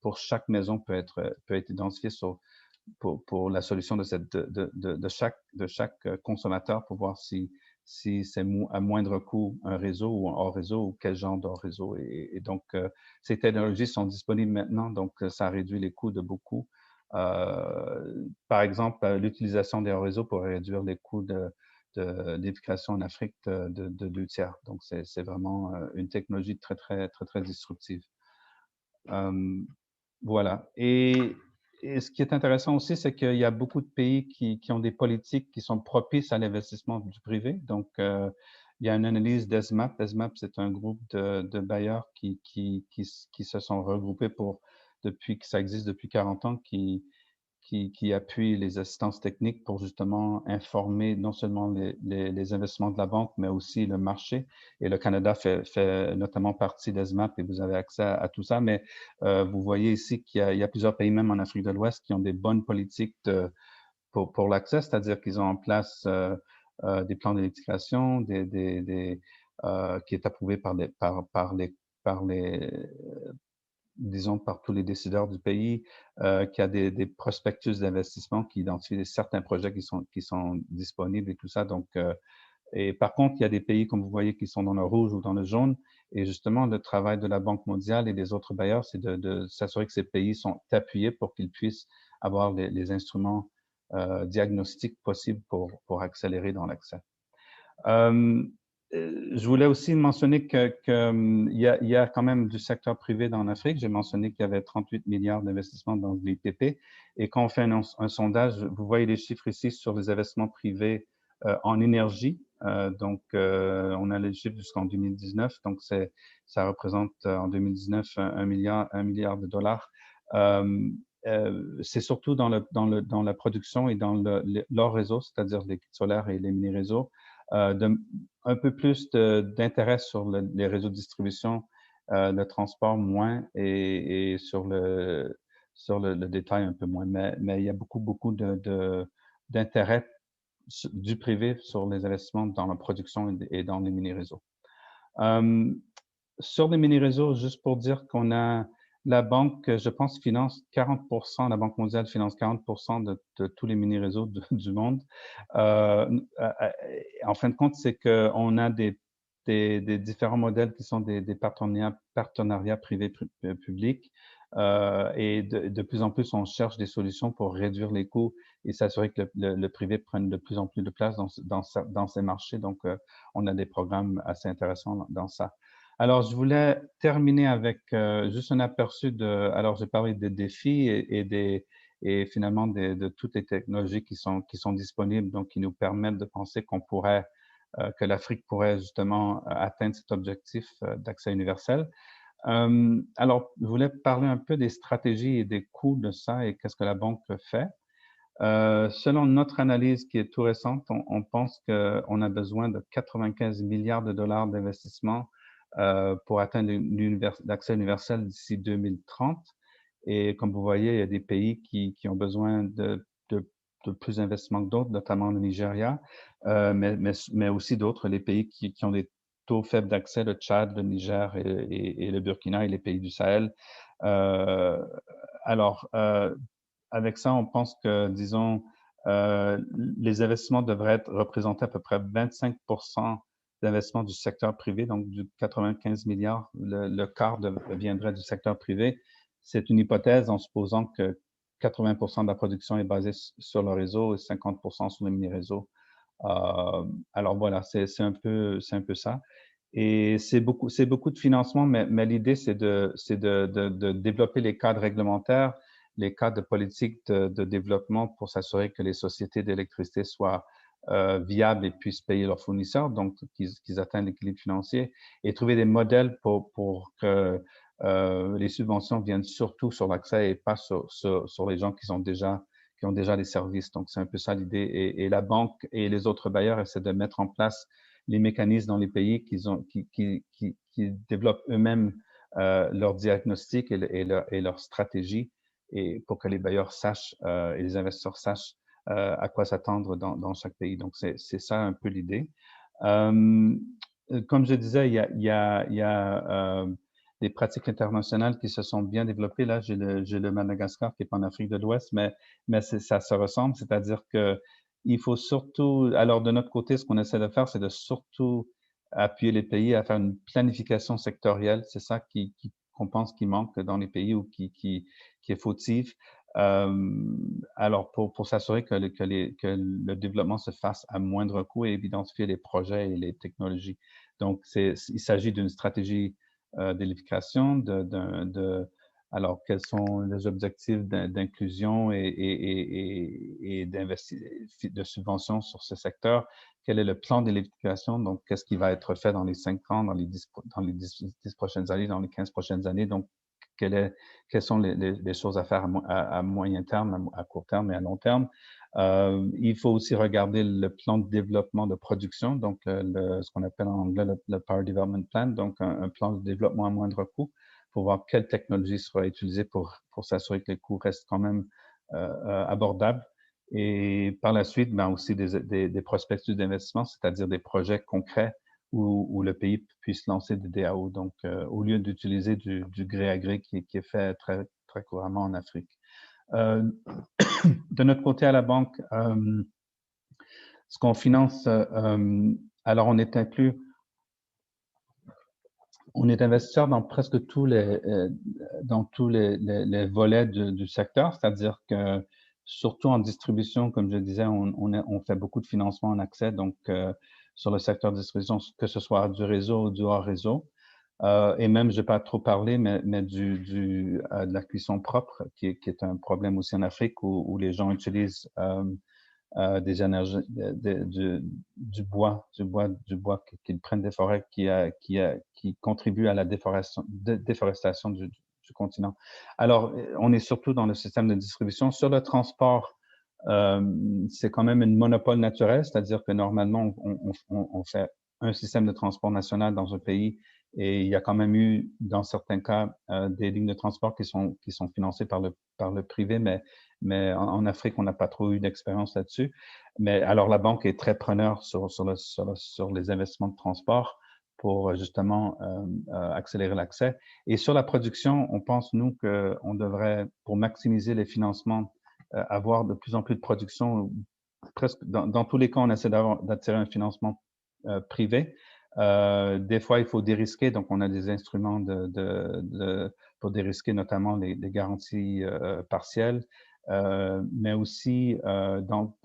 pour chaque maison peut être identifiée pour la solution de chaque consommateur pour voir si c'est à moindre coût un réseau ou un hors réseau ou quel genre de hors réseau. Et donc, ces technologies sont disponibles maintenant, donc ça réduit les coûts de beaucoup. Par exemple, l'utilisation des hors réseaux pourrait réduire les coûts d'éducation en Afrique de 2 tiers. Donc, c'est vraiment une technologie très, très, très, très disruptive. Voilà. Et ce qui est intéressant aussi, c'est qu'il y a beaucoup de pays qui ont des politiques qui sont propices à l'investissement du privé. Donc, il y a une analyse d'ESMAP. ESMAP, c'est un groupe de bailleurs qui se sont regroupés depuis que ça existe depuis 40 ans, qui appuie les assistances techniques pour justement informer non seulement les investissements de la banque, mais aussi le marché. Et le Canada fait notamment partie d'ESMAP et vous avez accès à tout ça. Mais vous voyez ici qu'il y a plusieurs pays, même en Afrique de l'Ouest, qui ont des bonnes politiques pour l'accès, c'est-à-dire qu'ils ont en place des plans d'électrification, qui est approuvé disons, par tous les décideurs du pays, qu'il y a des prospectus d'investissement qui identifient certains projets qui sont disponibles et tout ça. Donc, et par contre, il y a des pays, comme vous voyez, qui sont dans le rouge ou dans le jaune. Et justement, le travail de la Banque mondiale et des autres bailleurs, c'est de s'assurer que ces pays sont appuyés pour qu'ils puissent avoir les instruments diagnostiques possibles pour accélérer dans l'accès. Je voulais aussi mentionner qu'il y a quand même du secteur privé dans l'Afrique. J'ai mentionné qu'il y avait 38 milliards d'investissements dans l'ITP. Et quand on fait un sondage, vous voyez les chiffres ici sur les investissements privés en énergie. Donc, on a les chiffres jusqu'en 2019. Donc, ça représente en 2019 un milliard de dollars. C'est surtout dans la production et dans leur réseau, c'est-à-dire les solaires et les mini-réseaux. Un peu plus d'intérêt sur les réseaux de distribution, le transport moins et sur le détail un peu moins. Mais il y a beaucoup d'intérêt du privé sur les investissements dans la production et dans les mini-réseaux. Sur les mini-réseaux, juste pour dire qu'on a la banque, je pense, finance 40%, la Banque mondiale finance 40% de tous les mini-réseaux du monde. En fin de compte, c'est qu'on a des différents modèles qui sont des partenariats privés-publics. Et de plus en plus, on cherche des solutions pour réduire les coûts et s'assurer que le privé prenne de plus en plus de place dans ces marchés. Donc, on a des programmes assez intéressants dans ça. Alors, je voulais terminer avec juste un aperçu alors j'ai parlé des défis et finalement de toutes les technologies qui sont disponibles, donc qui nous permettent de penser que l'Afrique pourrait justement atteindre cet objectif d'accès universel. Alors, je voulais parler un peu des stratégies et des coûts de ça et qu'est-ce que la banque fait. Selon notre analyse qui est tout récente, on pense qu'on a besoin de 95 milliards de dollars d'investissement pour atteindre l'accès universel d'ici 2030. Et comme vous voyez, il y a des pays qui ont besoin de plus d'investissements que d'autres, notamment le Nigeria, mais aussi d'autres, les pays qui ont des taux faibles d'accès, le Tchad, le Niger et le Burkina et les pays du Sahel. Alors, avec ça, on pense que, disons, les investissements devraient représenter à peu près 25% d'investissement du secteur privé, donc du 95 milliards, le quart viendrait du secteur privé. C'est une hypothèse en supposant que 80% de la production est basée sur le réseau et 50% sur les mini-réseaux. Alors voilà, c'est un peu ça. Et c'est beaucoup de financement, mais l'idée, c'est de développer les cadres réglementaires, les cadres de politique de développement pour s'assurer que les sociétés d'électricité soient viables et puissent payer leurs fournisseurs, donc qu'ils atteignent l'équilibre financier, et trouver des modèles pour que les subventions viennent surtout sur l'accès et pas sur les gens qui ont déjà des services. Donc, c'est un peu ça l'idée. Et la banque et les autres bailleurs essaient de mettre en place les mécanismes dans les pays qui développent eux-mêmes leur diagnostic et leur stratégie et pour que les bailleurs sachent et les investisseurs sachent à quoi s'attendre dans chaque pays. Donc, c'est ça un peu l'idée. Comme je disais, il y a des pratiques internationales qui se sont bien développées. Là, j'ai le Madagascar qui est en Afrique de l'Ouest, mais ça se ressemble, c'est-à-dire que il faut surtout, alors de notre côté, ce qu'on essaie de faire, c'est de surtout appuyer les pays à faire une planification sectorielle. C'est ça qu'on pense qui manque dans les pays ou qui est fautif. Alors, pour s'assurer que le développement se fasse à moindre coût et identifier les projets et les technologies. Donc, il s'agit d'une stratégie d'élification, alors, quels sont les objectifs d'inclusion et de subvention sur ce secteur? Quel est le plan d'élification? Donc, qu'est-ce qui va être fait dans les 5 ans, dans les 10 prochaines années, dans les 15 prochaines années? Donc, quelles sont les choses à faire à moyen terme, à court terme et à long terme? Il faut aussi regarder le plan de développement de production, donc ce qu'on appelle en anglais le Power Development Plan, donc un plan de développement à moindre coût pour voir quelle technologie sera utilisée pour s'assurer que les coûts restent quand même abordables. Et par la suite, ben aussi des prospectus d'investissement, c'est-à-dire des projets concrets où le pays puisse lancer des DAO. Donc, au lieu d'utiliser du gré à gré qui est fait très, très couramment en Afrique. De notre côté à la banque, ce qu'on finance, alors on est inclus, on est investisseur dans presque tous les volets du secteur, c'est-à-dire que surtout en distribution, comme je disais, on fait beaucoup de financement en accès, donc sur le secteur de distribution, que ce soit du réseau ou du hors réseau. Et même, je n'ai pas trop parlé, mais de la cuisson propre, qui est un problème aussi en Afrique où les gens utilisent des énergies, du bois qu'ils prennent des forêts qui contribuent à la déforestation du continent. Alors, on est surtout dans le système de distribution. Sur le transport, c'est quand même un monopole naturel, c'est-à-dire que normalement, on fait un système de transport national dans un pays et il y a quand même eu, dans certains cas, des lignes de transport qui sont financées par le privé, mais en Afrique, on n'a pas trop eu d'expérience là-dessus. Mais alors, la banque est très preneur sur les investissements de transport pour justement accélérer l'accès. Et sur la production, on pense, nous, qu'on devrait, pour maximiser les financements, avoir de plus en plus de production. Presque dans tous les cas, on essaie d'attirer un financement privé. Des fois, il faut dérisquer, donc on a des instruments pour dérisquer, notamment les garanties partielles, mais aussi dans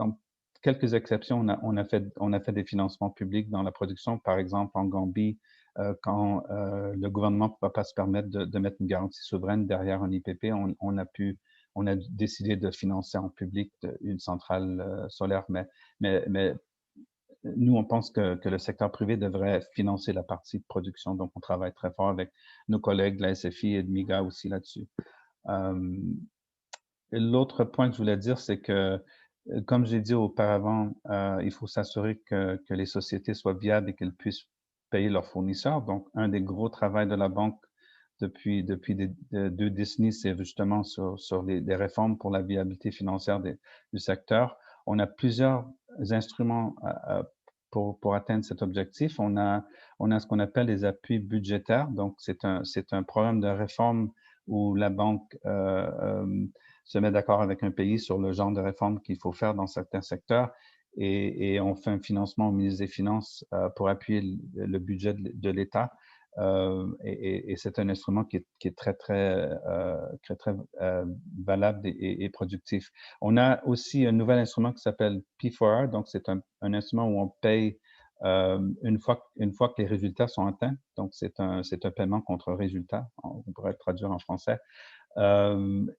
quelques exceptions, on a fait des financements publics dans la production. Par exemple, en Gambie, quand le gouvernement ne peut pas se permettre de mettre une garantie souveraine derrière un IPP, on a décidé de financer en public une centrale solaire, mais nous, on pense que le secteur privé devrait financer la partie de production. Donc, on travaille très fort avec nos collègues de la SFI et de MIGA aussi là-dessus. L'autre point que je voulais dire, c'est que, comme j'ai dit auparavant, il faut s'assurer que les sociétés soient viables et qu'elles puissent payer leurs fournisseurs. Donc, un des gros travaux de la banque depuis 2 décennies, c'est justement sur les réformes pour la viabilité financière du secteur. On a plusieurs instruments pour atteindre cet objectif. On a ce qu'on appelle les appuis budgétaires. Donc, c'est un programme de réforme où la banque se met d'accord avec un pays sur le genre de réforme qu'il faut faire dans certains secteurs et on fait un financement au ministre des Finances pour appuyer le budget de l'État. Et c'est un instrument qui est très valable et productif. On a aussi un nouvel instrument qui s'appelle P4R, donc c'est un instrument où on paye une fois que les résultats sont atteints. Donc c'est un paiement contre résultat, on pourrait le traduire en français.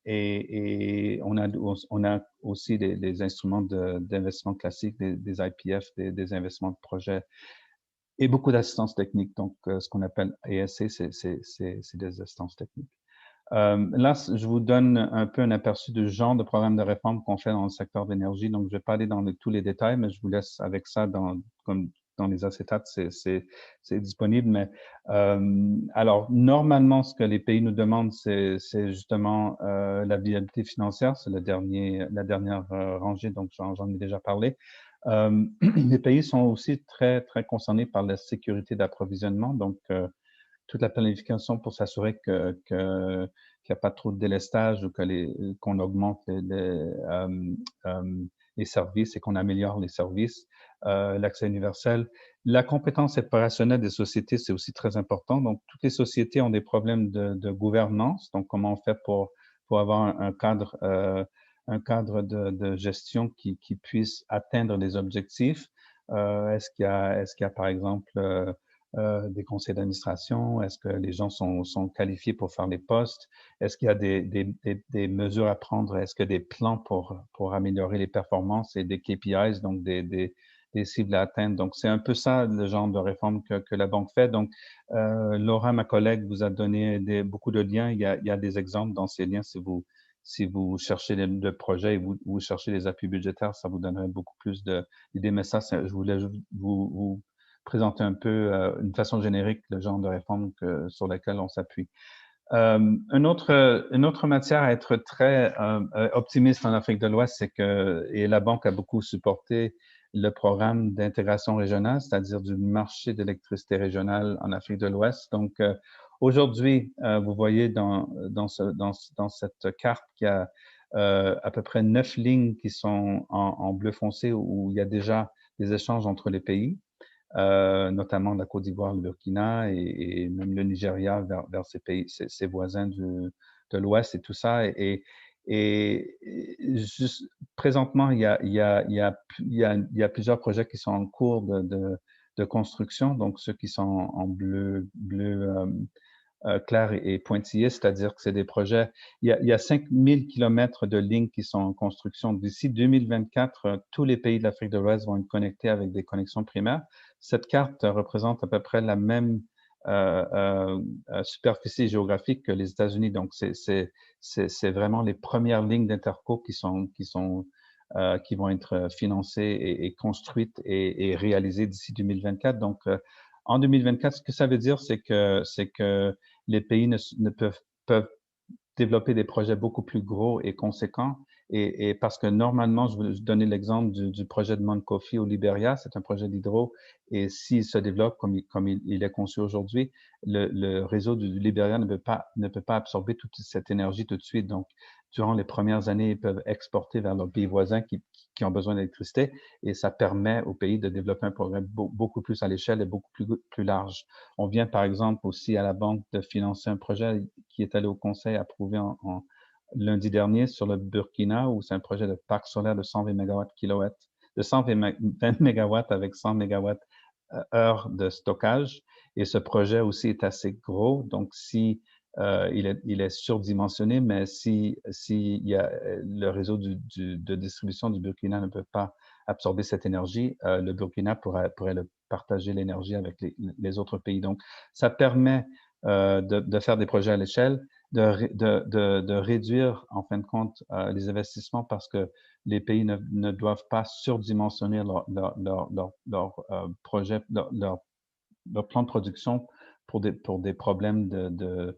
Et on a aussi des instruments d'investissement classiques, des IPF, des investissements de projets et beaucoup d'assistance technique. Donc, ce qu'on appelle ASC, c'est des assistances techniques. Là, je vous donne un peu un aperçu du genre de programme de réforme qu'on fait dans le secteur d'énergie. Donc, je ne vais pas aller dans tous les détails, mais je vous laisse avec ça dans dans les acétates, c'est disponible. Mais alors, normalement, ce que les pays nous demandent, c'est justement la viabilité financière. C'est la dernière rangée, donc j'en ai déjà parlé. Les pays sont aussi très, très concernés par la sécurité d'approvisionnement. Donc, toute la planification pour s'assurer qu'il n'y a pas trop de délestage ou qu'on augmente les services et qu'on améliore les services, l'accès universel. La compétence opérationnelle des sociétés, c'est aussi très important. Donc, toutes les sociétés ont des problèmes de gouvernance. Donc, comment on fait pour avoir un cadre de gestion qui puisse atteindre les objectifs? Est-ce qu'il y a, par exemple, des conseils d'administration? Est-ce que les gens sont qualifiés pour faire les postes? Est-ce qu'il y a des mesures à prendre? Est-ce qu'il y a des plans pour améliorer les performances et des KPIs, donc des cibles à atteindre? Donc, c'est un peu ça le genre de réforme que la banque fait. Donc, Laura, ma collègue, vous a donné beaucoup de liens. Il y a des exemples dans ces liens si vous cherchez de projets et vous cherchez des appuis budgétaires, ça vous donnerait beaucoup plus d'idées. Mais ça, je voulais vous présenter un peu une façon générique le genre de réforme sur laquelle on s'appuie. Une autre matière à être très optimiste en Afrique de l'Ouest, c'est et la Banque a beaucoup supporté le programme d'intégration régionale, c'est-à-dire du marché d'électricité régionale en Afrique de l'Ouest. Donc, aujourd'hui, vous voyez dans cette carte qu'il y a à peu près 9 lignes qui sont en bleu foncé où il y a déjà des échanges entre les pays. Notamment la Côte d'Ivoire, le Burkina et même le Nigeria vers ses pays, ses voisins de l'Ouest et tout ça. Et juste, présentement, il y a plusieurs projets qui sont en cours de construction. Donc, ceux qui sont en bleu clair et pointillé, c'est-à-dire que c'est des projets, il y a 5000 kilomètres de lignes qui sont en construction. D'ici 2024, tous les pays de l'Afrique de l'Ouest vont être connectés avec des connexions primaires. Cette carte représente à peu près la même superficie géographique que les États-Unis. Donc, c'est vraiment les premières lignes d'interco qui vont être financées et construites et réalisées d'ici 2024. Donc, en 2024, ce que ça veut dire, c'est que les pays peuvent développer des projets beaucoup plus gros et conséquents. Et parce que normalement, je vais donner l'exemple du projet de Mount Kofi au Libéria, c'est un projet d'hydro, et s'il se développe comme il est conçu aujourd'hui, le réseau du Libéria ne peut pas absorber toute cette énergie tout de suite. Donc, durant les premières années, ils peuvent exporter vers leurs pays voisins qui ont besoin d'électricité, et ça permet au pays de développer un programme beaucoup plus à l'échelle et beaucoup plus large. On vient, par exemple, aussi à la banque de financer un projet qui est allé au conseil approuvé lundi dernier sur le Burkina, où c'est un projet de parc solaire de 120 MW, de 120 MW avec 100 MW heure de stockage. Et ce projet aussi est assez gros. Donc, il est surdimensionné, mais si le réseau de distribution du Burkina ne peut pas absorber cette énergie, le Burkina pourrait partager l'énergie avec les autres pays. Donc, ça permet de faire des projets à l'échelle, de réduire, en fin de compte, les investissements parce que les pays ne doivent pas surdimensionner leur projet, leur plan de production pour des problèmes d'heures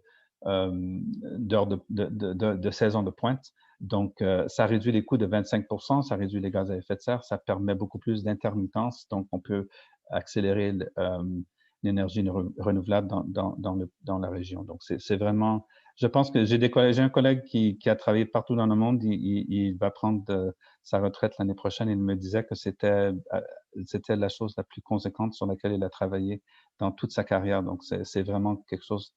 de saison de pointe. Donc, ça réduit les coûts de 25%, ça réduit les gaz à effet de serre, ça permet beaucoup plus d'intermittence. Donc, on peut accélérer l'énergie renouvelable dans la région. Donc, c'est vraiment, je pense que j'ai un collègue qui a travaillé partout dans le monde. Il va prendre sa retraite l'année prochaine. Il me disait que c'était la chose la plus conséquente sur laquelle il a travaillé dans toute sa carrière. Donc, c'est vraiment quelque chose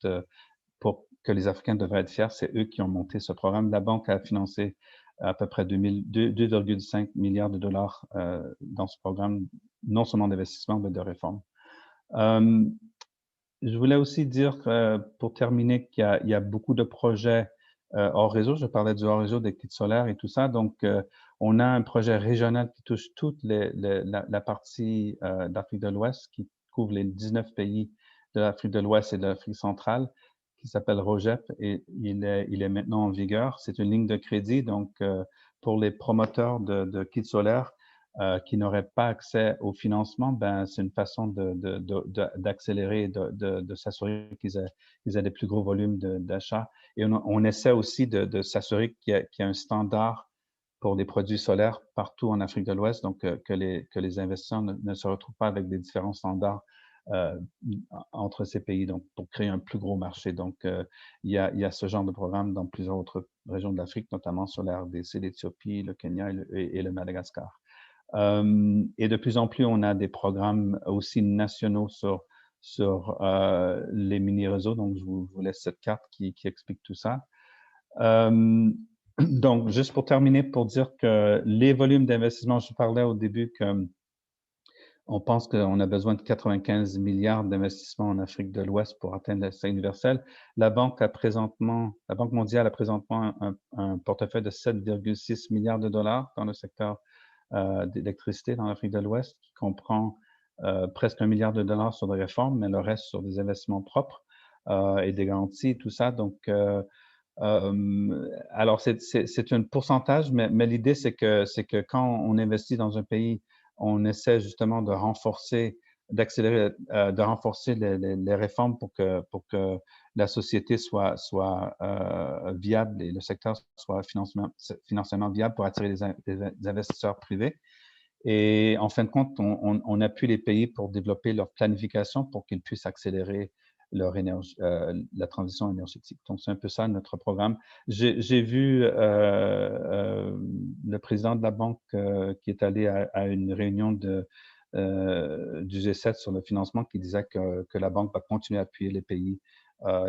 pour que les Africains devraient être fiers. C'est eux qui ont monté ce programme. La banque a financé à peu près 2,5 milliards de dollars dans ce programme, non seulement d'investissement, mais de réforme. Je voulais aussi dire, pour terminer, qu'il y a beaucoup de projets hors réseau. Je parlais du hors réseau des kits solaires et tout ça. Donc, on a un projet régional qui touche toute la partie d'Afrique de l'Ouest, qui couvre les 19 pays de l'Afrique de l'Ouest et de l'Afrique centrale, qui s'appelle ROGEP, et il est maintenant en vigueur. C'est une ligne de crédit, donc pour les promoteurs de kits solaires, qui n'auraient pas accès au financement, ben, c'est une façon d'accélérer, de s'assurer qu'ils aient des plus gros volumes d'achats. Et on essaie aussi de s'assurer qu'il y a un standard pour les produits solaires partout en Afrique de l'Ouest, donc que les investisseurs ne se retrouvent pas avec des différents standards entre ces pays, donc pour créer un plus gros marché. Donc, il y a ce genre de programme dans plusieurs autres régions de l'Afrique, notamment sur la RDC, l'Éthiopie, le Kenya et le Madagascar. Et de plus en plus, on a des programmes aussi nationaux sur les mini-réseaux. Donc, je vous laisse cette carte qui explique tout ça. Donc, juste pour terminer, pour dire que les volumes d'investissement, je parlais au début qu'on pense qu'on a besoin de 95 milliards d'investissements en Afrique de l'Ouest pour atteindre l'accès universel. La Banque mondiale a présentement un portefeuille de 7,6 milliards de dollars dans le secteur d'électricité dans l'Afrique de l'Ouest, qui comprend presque 1 milliard de dollars sur des réformes, mais le reste sur des investissements propres et des garanties, tout ça. Donc, alors, c'est un pourcentage, mais l'idée, c'est que quand on investit dans un pays, on essaie justement de renforcer, d'accélérer, de renforcer les réformes pour que la société soit viable et le secteur soit financièrement viable pour attirer des investisseurs privés. Et en fin de compte, on appuie les pays pour développer leur planification pour qu'ils puissent accélérer leur énergie, la transition énergétique. Donc, c'est un peu ça notre programme. J'ai vu le président de la banque qui est allé à une réunion du G7 sur le financement qui disait que la banque va continuer à appuyer les pays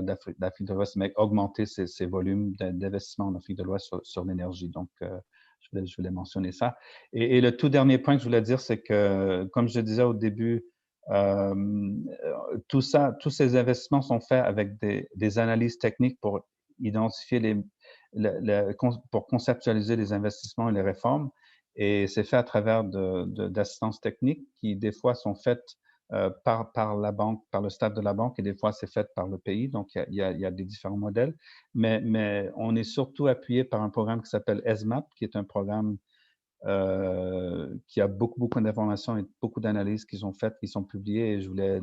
d'Afrique de l'Ouest, mais augmenter ses volumes d'investissement en Afrique de l'Ouest sur l'énergie. Donc, je voulais mentionner ça. Et le tout dernier point que je voulais dire, c'est que, comme je disais au début, tous ces investissements sont faits avec des analyses techniques pour identifier pour conceptualiser les investissements et les réformes. Et c'est fait à travers d'assistances techniques qui, des fois, sont faites par la banque, par le staff de la banque, et des fois, c'est fait par le pays. Donc, il y a des différents modèles. Mais on est surtout appuyé par un programme qui s'appelle ESMAP, qui est un programme qui a beaucoup d'informations et beaucoup d'analyses qui sont faites, qui sont publiées. Et je voulais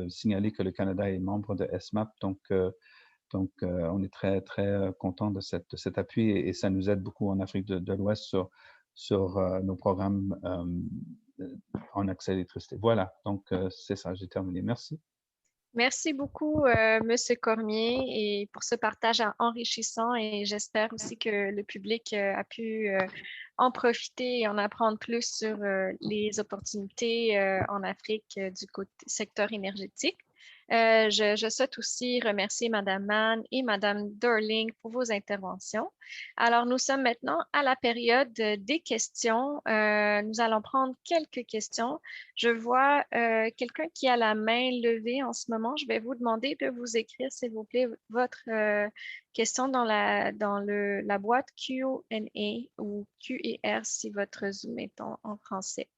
signaler que le Canada est membre de ESMAP. Donc, on est très content de cet appui et ça nous aide beaucoup en Afrique de l'Ouest sur nos programmes en accès à l'électricité. Voilà, donc c'est ça, j'ai terminé. Merci. Merci beaucoup, Monsieur Cormier, et pour ce partage enrichissant. Et j'espère aussi que le public a pu en profiter et en apprendre plus sur les opportunités en Afrique du côté secteur énergétique. Je souhaite aussi remercier Madame Mann et Madame Dorling pour vos interventions. Alors, nous sommes maintenant à la période des questions. Nous allons prendre quelques questions. Je vois quelqu'un qui a la main levée en ce moment. Je vais vous demander de vous écrire, s'il vous plaît, votre question dans la boîte Q&A ou QER si votre Zoom est en français.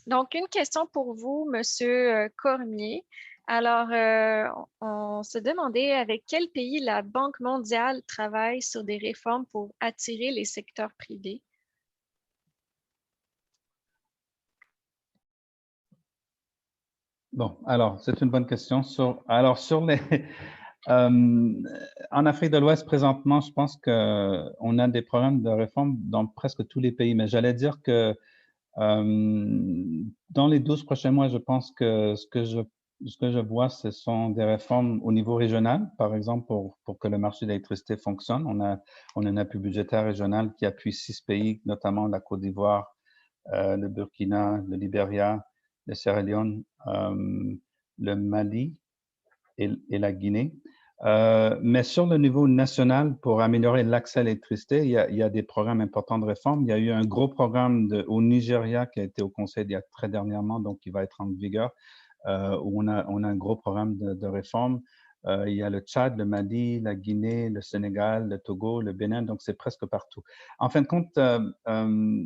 Donc, une question pour vous, Monsieur Cormier. Alors, on se demandait avec quel pays la Banque mondiale travaille sur des réformes pour attirer les secteurs privés. Bon, alors, c'est une bonne question. En Afrique de l'Ouest, présentement, je pense qu'on a des programmes de réforme dans presque tous les pays, mais j'allais dire que dans les 12 prochains mois, je pense que ce que je vois, ce sont des réformes au niveau régional, par exemple, pour que le marché de l'électricité fonctionne. On a un appui budgétaire régional qui appuie 6 pays, notamment la Côte d'Ivoire, le Burkina, le Libéria, le Sierra Leone, le Mali et la Guinée. Mais sur le niveau national, pour améliorer l'accès à l'électricité, il y a des programmes importants de réforme. Il y a eu un gros programme au Nigeria qui a été au Conseil il y a très dernièrement, donc qui va être en vigueur, où on a un gros programme de réforme. Il y a le Tchad, le Mali, la Guinée, le Sénégal, le Togo, le Bénin, donc c'est presque partout. En fin de compte,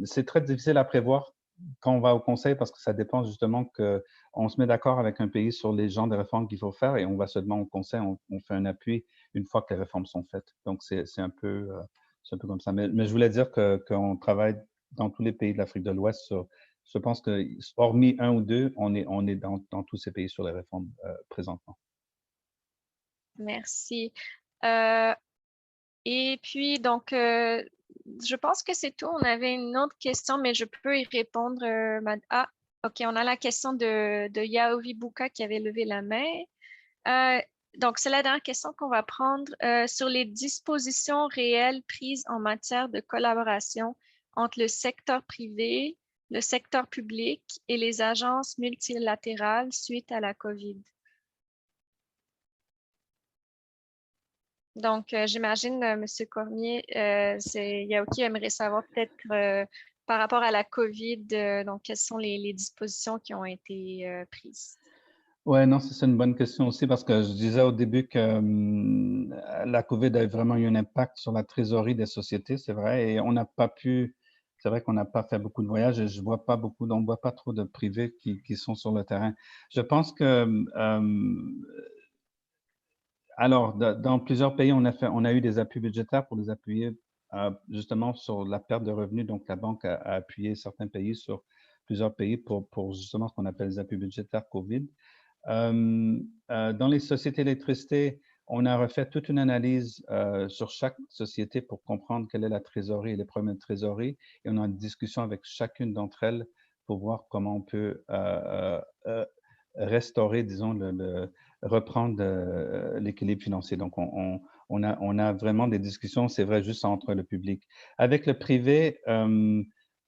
c'est très difficile à prévoir quand on va au Conseil parce que ça dépend justement qu'on se met d'accord avec un pays sur les genres de réformes qu'il faut faire et on va seulement au Conseil, on fait un appui une fois que les réformes sont faites. Donc, c'est un peu comme ça. Mais je voulais dire qu'on travaille dans tous les pays de l'Afrique de l'Ouest. Je pense que, hormis un ou deux, on est dans tous ces pays sur les réformes présentement. Merci. Et puis, donc, je pense que c'est tout. On avait une autre question, mais je peux y répondre. Ah, OK, on a la question de Yaovi Buka qui avait levé la main. Donc, c'est la dernière question qu'on va prendre sur les dispositions réelles prises en matière de collaboration entre le secteur privé, le secteur public et les agences multilatérales suite à la COVID. Donc, j'imagine, M. Cormier, Yaoki aimerait savoir peut-être par rapport à la COVID, donc quelles sont les dispositions qui ont été prises? Oui, non, c'est une bonne question aussi parce que je disais au début que la COVID a vraiment eu un impact sur la trésorerie des sociétés, c'est vrai, et on n'a pas pu, c'est vrai qu'on n'a pas fait beaucoup de voyages et je vois pas beaucoup, on voit pas trop de privés qui sont sur le terrain. Je pense que alors, dans plusieurs pays, on a eu des appuis budgétaires pour les appuyer justement sur la perte de revenus. Donc, la banque a appuyé certains pays sur plusieurs pays pour justement ce qu'on appelle les appuis budgétaires COVID. Dans les sociétés d'électricité, on a refait toute une analyse sur chaque société pour comprendre quelle est la trésorerie et les problèmes de trésorerie. Et on a une discussion avec chacune d'entre elles pour voir comment on peut restaurer, disons, reprendre l'équilibre financier. Donc, on a vraiment des discussions, c'est vrai, juste entre le public. Avec le privé, on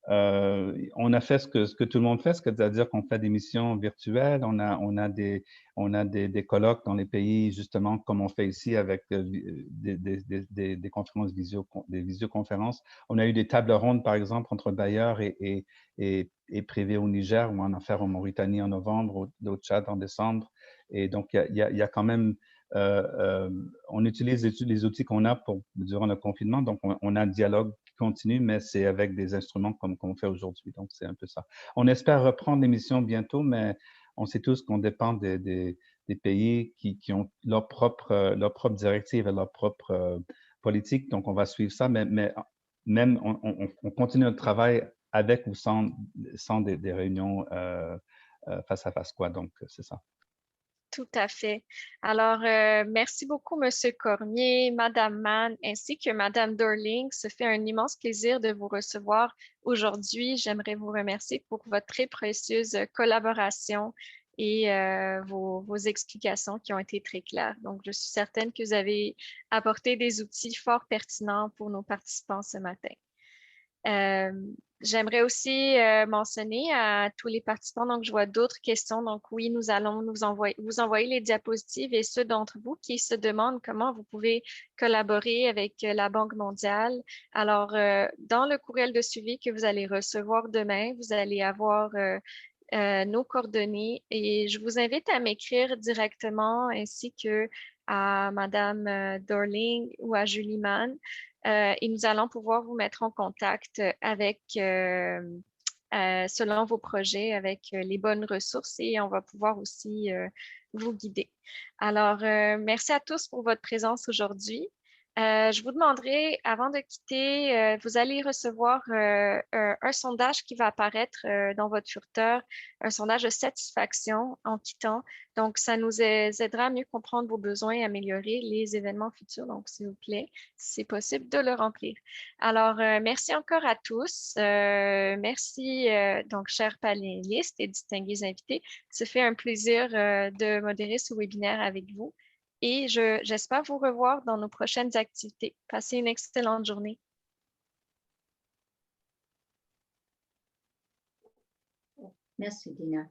a fait ce que tout le monde fait, c'est-à-dire qu'on fait des missions virtuelles, on a des colloques dans les pays, justement, comme on fait ici avec des conférences des visioconférences. On a eu des tables rondes, par exemple, entre bailleurs et privés au Niger, ou en affaires en Mauritanie en novembre, au Tchad en décembre. Et donc, il y a quand même, on utilise les outils qu'on a durant le confinement, donc on a un dialogue qui continue, mais c'est avec des instruments comme on fait aujourd'hui, donc c'est un peu ça. On espère reprendre l'émission bientôt, mais on sait tous qu'on dépend des pays qui ont leur propre directive et leur propre politique, donc on va suivre ça, mais même on continue notre travail avec ou sans des réunions face à face, quoi, donc c'est ça. Tout à fait. Alors, merci beaucoup, M. Cormier, Mme Mann, ainsi que Mme Dorling. Ce fait un immense plaisir de vous recevoir aujourd'hui. J'aimerais vous remercier pour votre très précieuse collaboration et vos explications qui ont été très claires. Donc, je suis certaine que vous avez apporté des outils fort pertinents pour nos participants ce matin. J'aimerais aussi mentionner à tous les participants, donc je vois d'autres questions. Donc oui, nous allons vous envoyer les diapositives et ceux d'entre vous qui se demandent comment vous pouvez collaborer avec la Banque mondiale. Alors, dans le courriel de suivi que vous allez recevoir demain, vous allez avoir nos coordonnées et je vous invite à m'écrire directement ainsi que à Mme Dorling ou à Julie Mann. Et nous allons pouvoir vous mettre en contact avec, selon vos projets, avec les bonnes ressources et on va pouvoir aussi vous guider. Alors, merci à tous pour votre présence aujourd'hui. Je vous demanderai, avant de quitter, vous allez recevoir un sondage qui va apparaître dans votre furteur, un sondage de satisfaction en quittant. Donc, ça nous aidera à mieux comprendre vos besoins et améliorer les événements futurs. Donc, s'il vous plaît, si c'est possible, de le remplir. Alors, merci encore à tous. Merci, donc, chers panélistes et distingués invités. Ce fait un plaisir de modérer ce webinaire avec vous. Et j'espère vous revoir dans nos prochaines activités. Passez une excellente journée. Merci, Dina.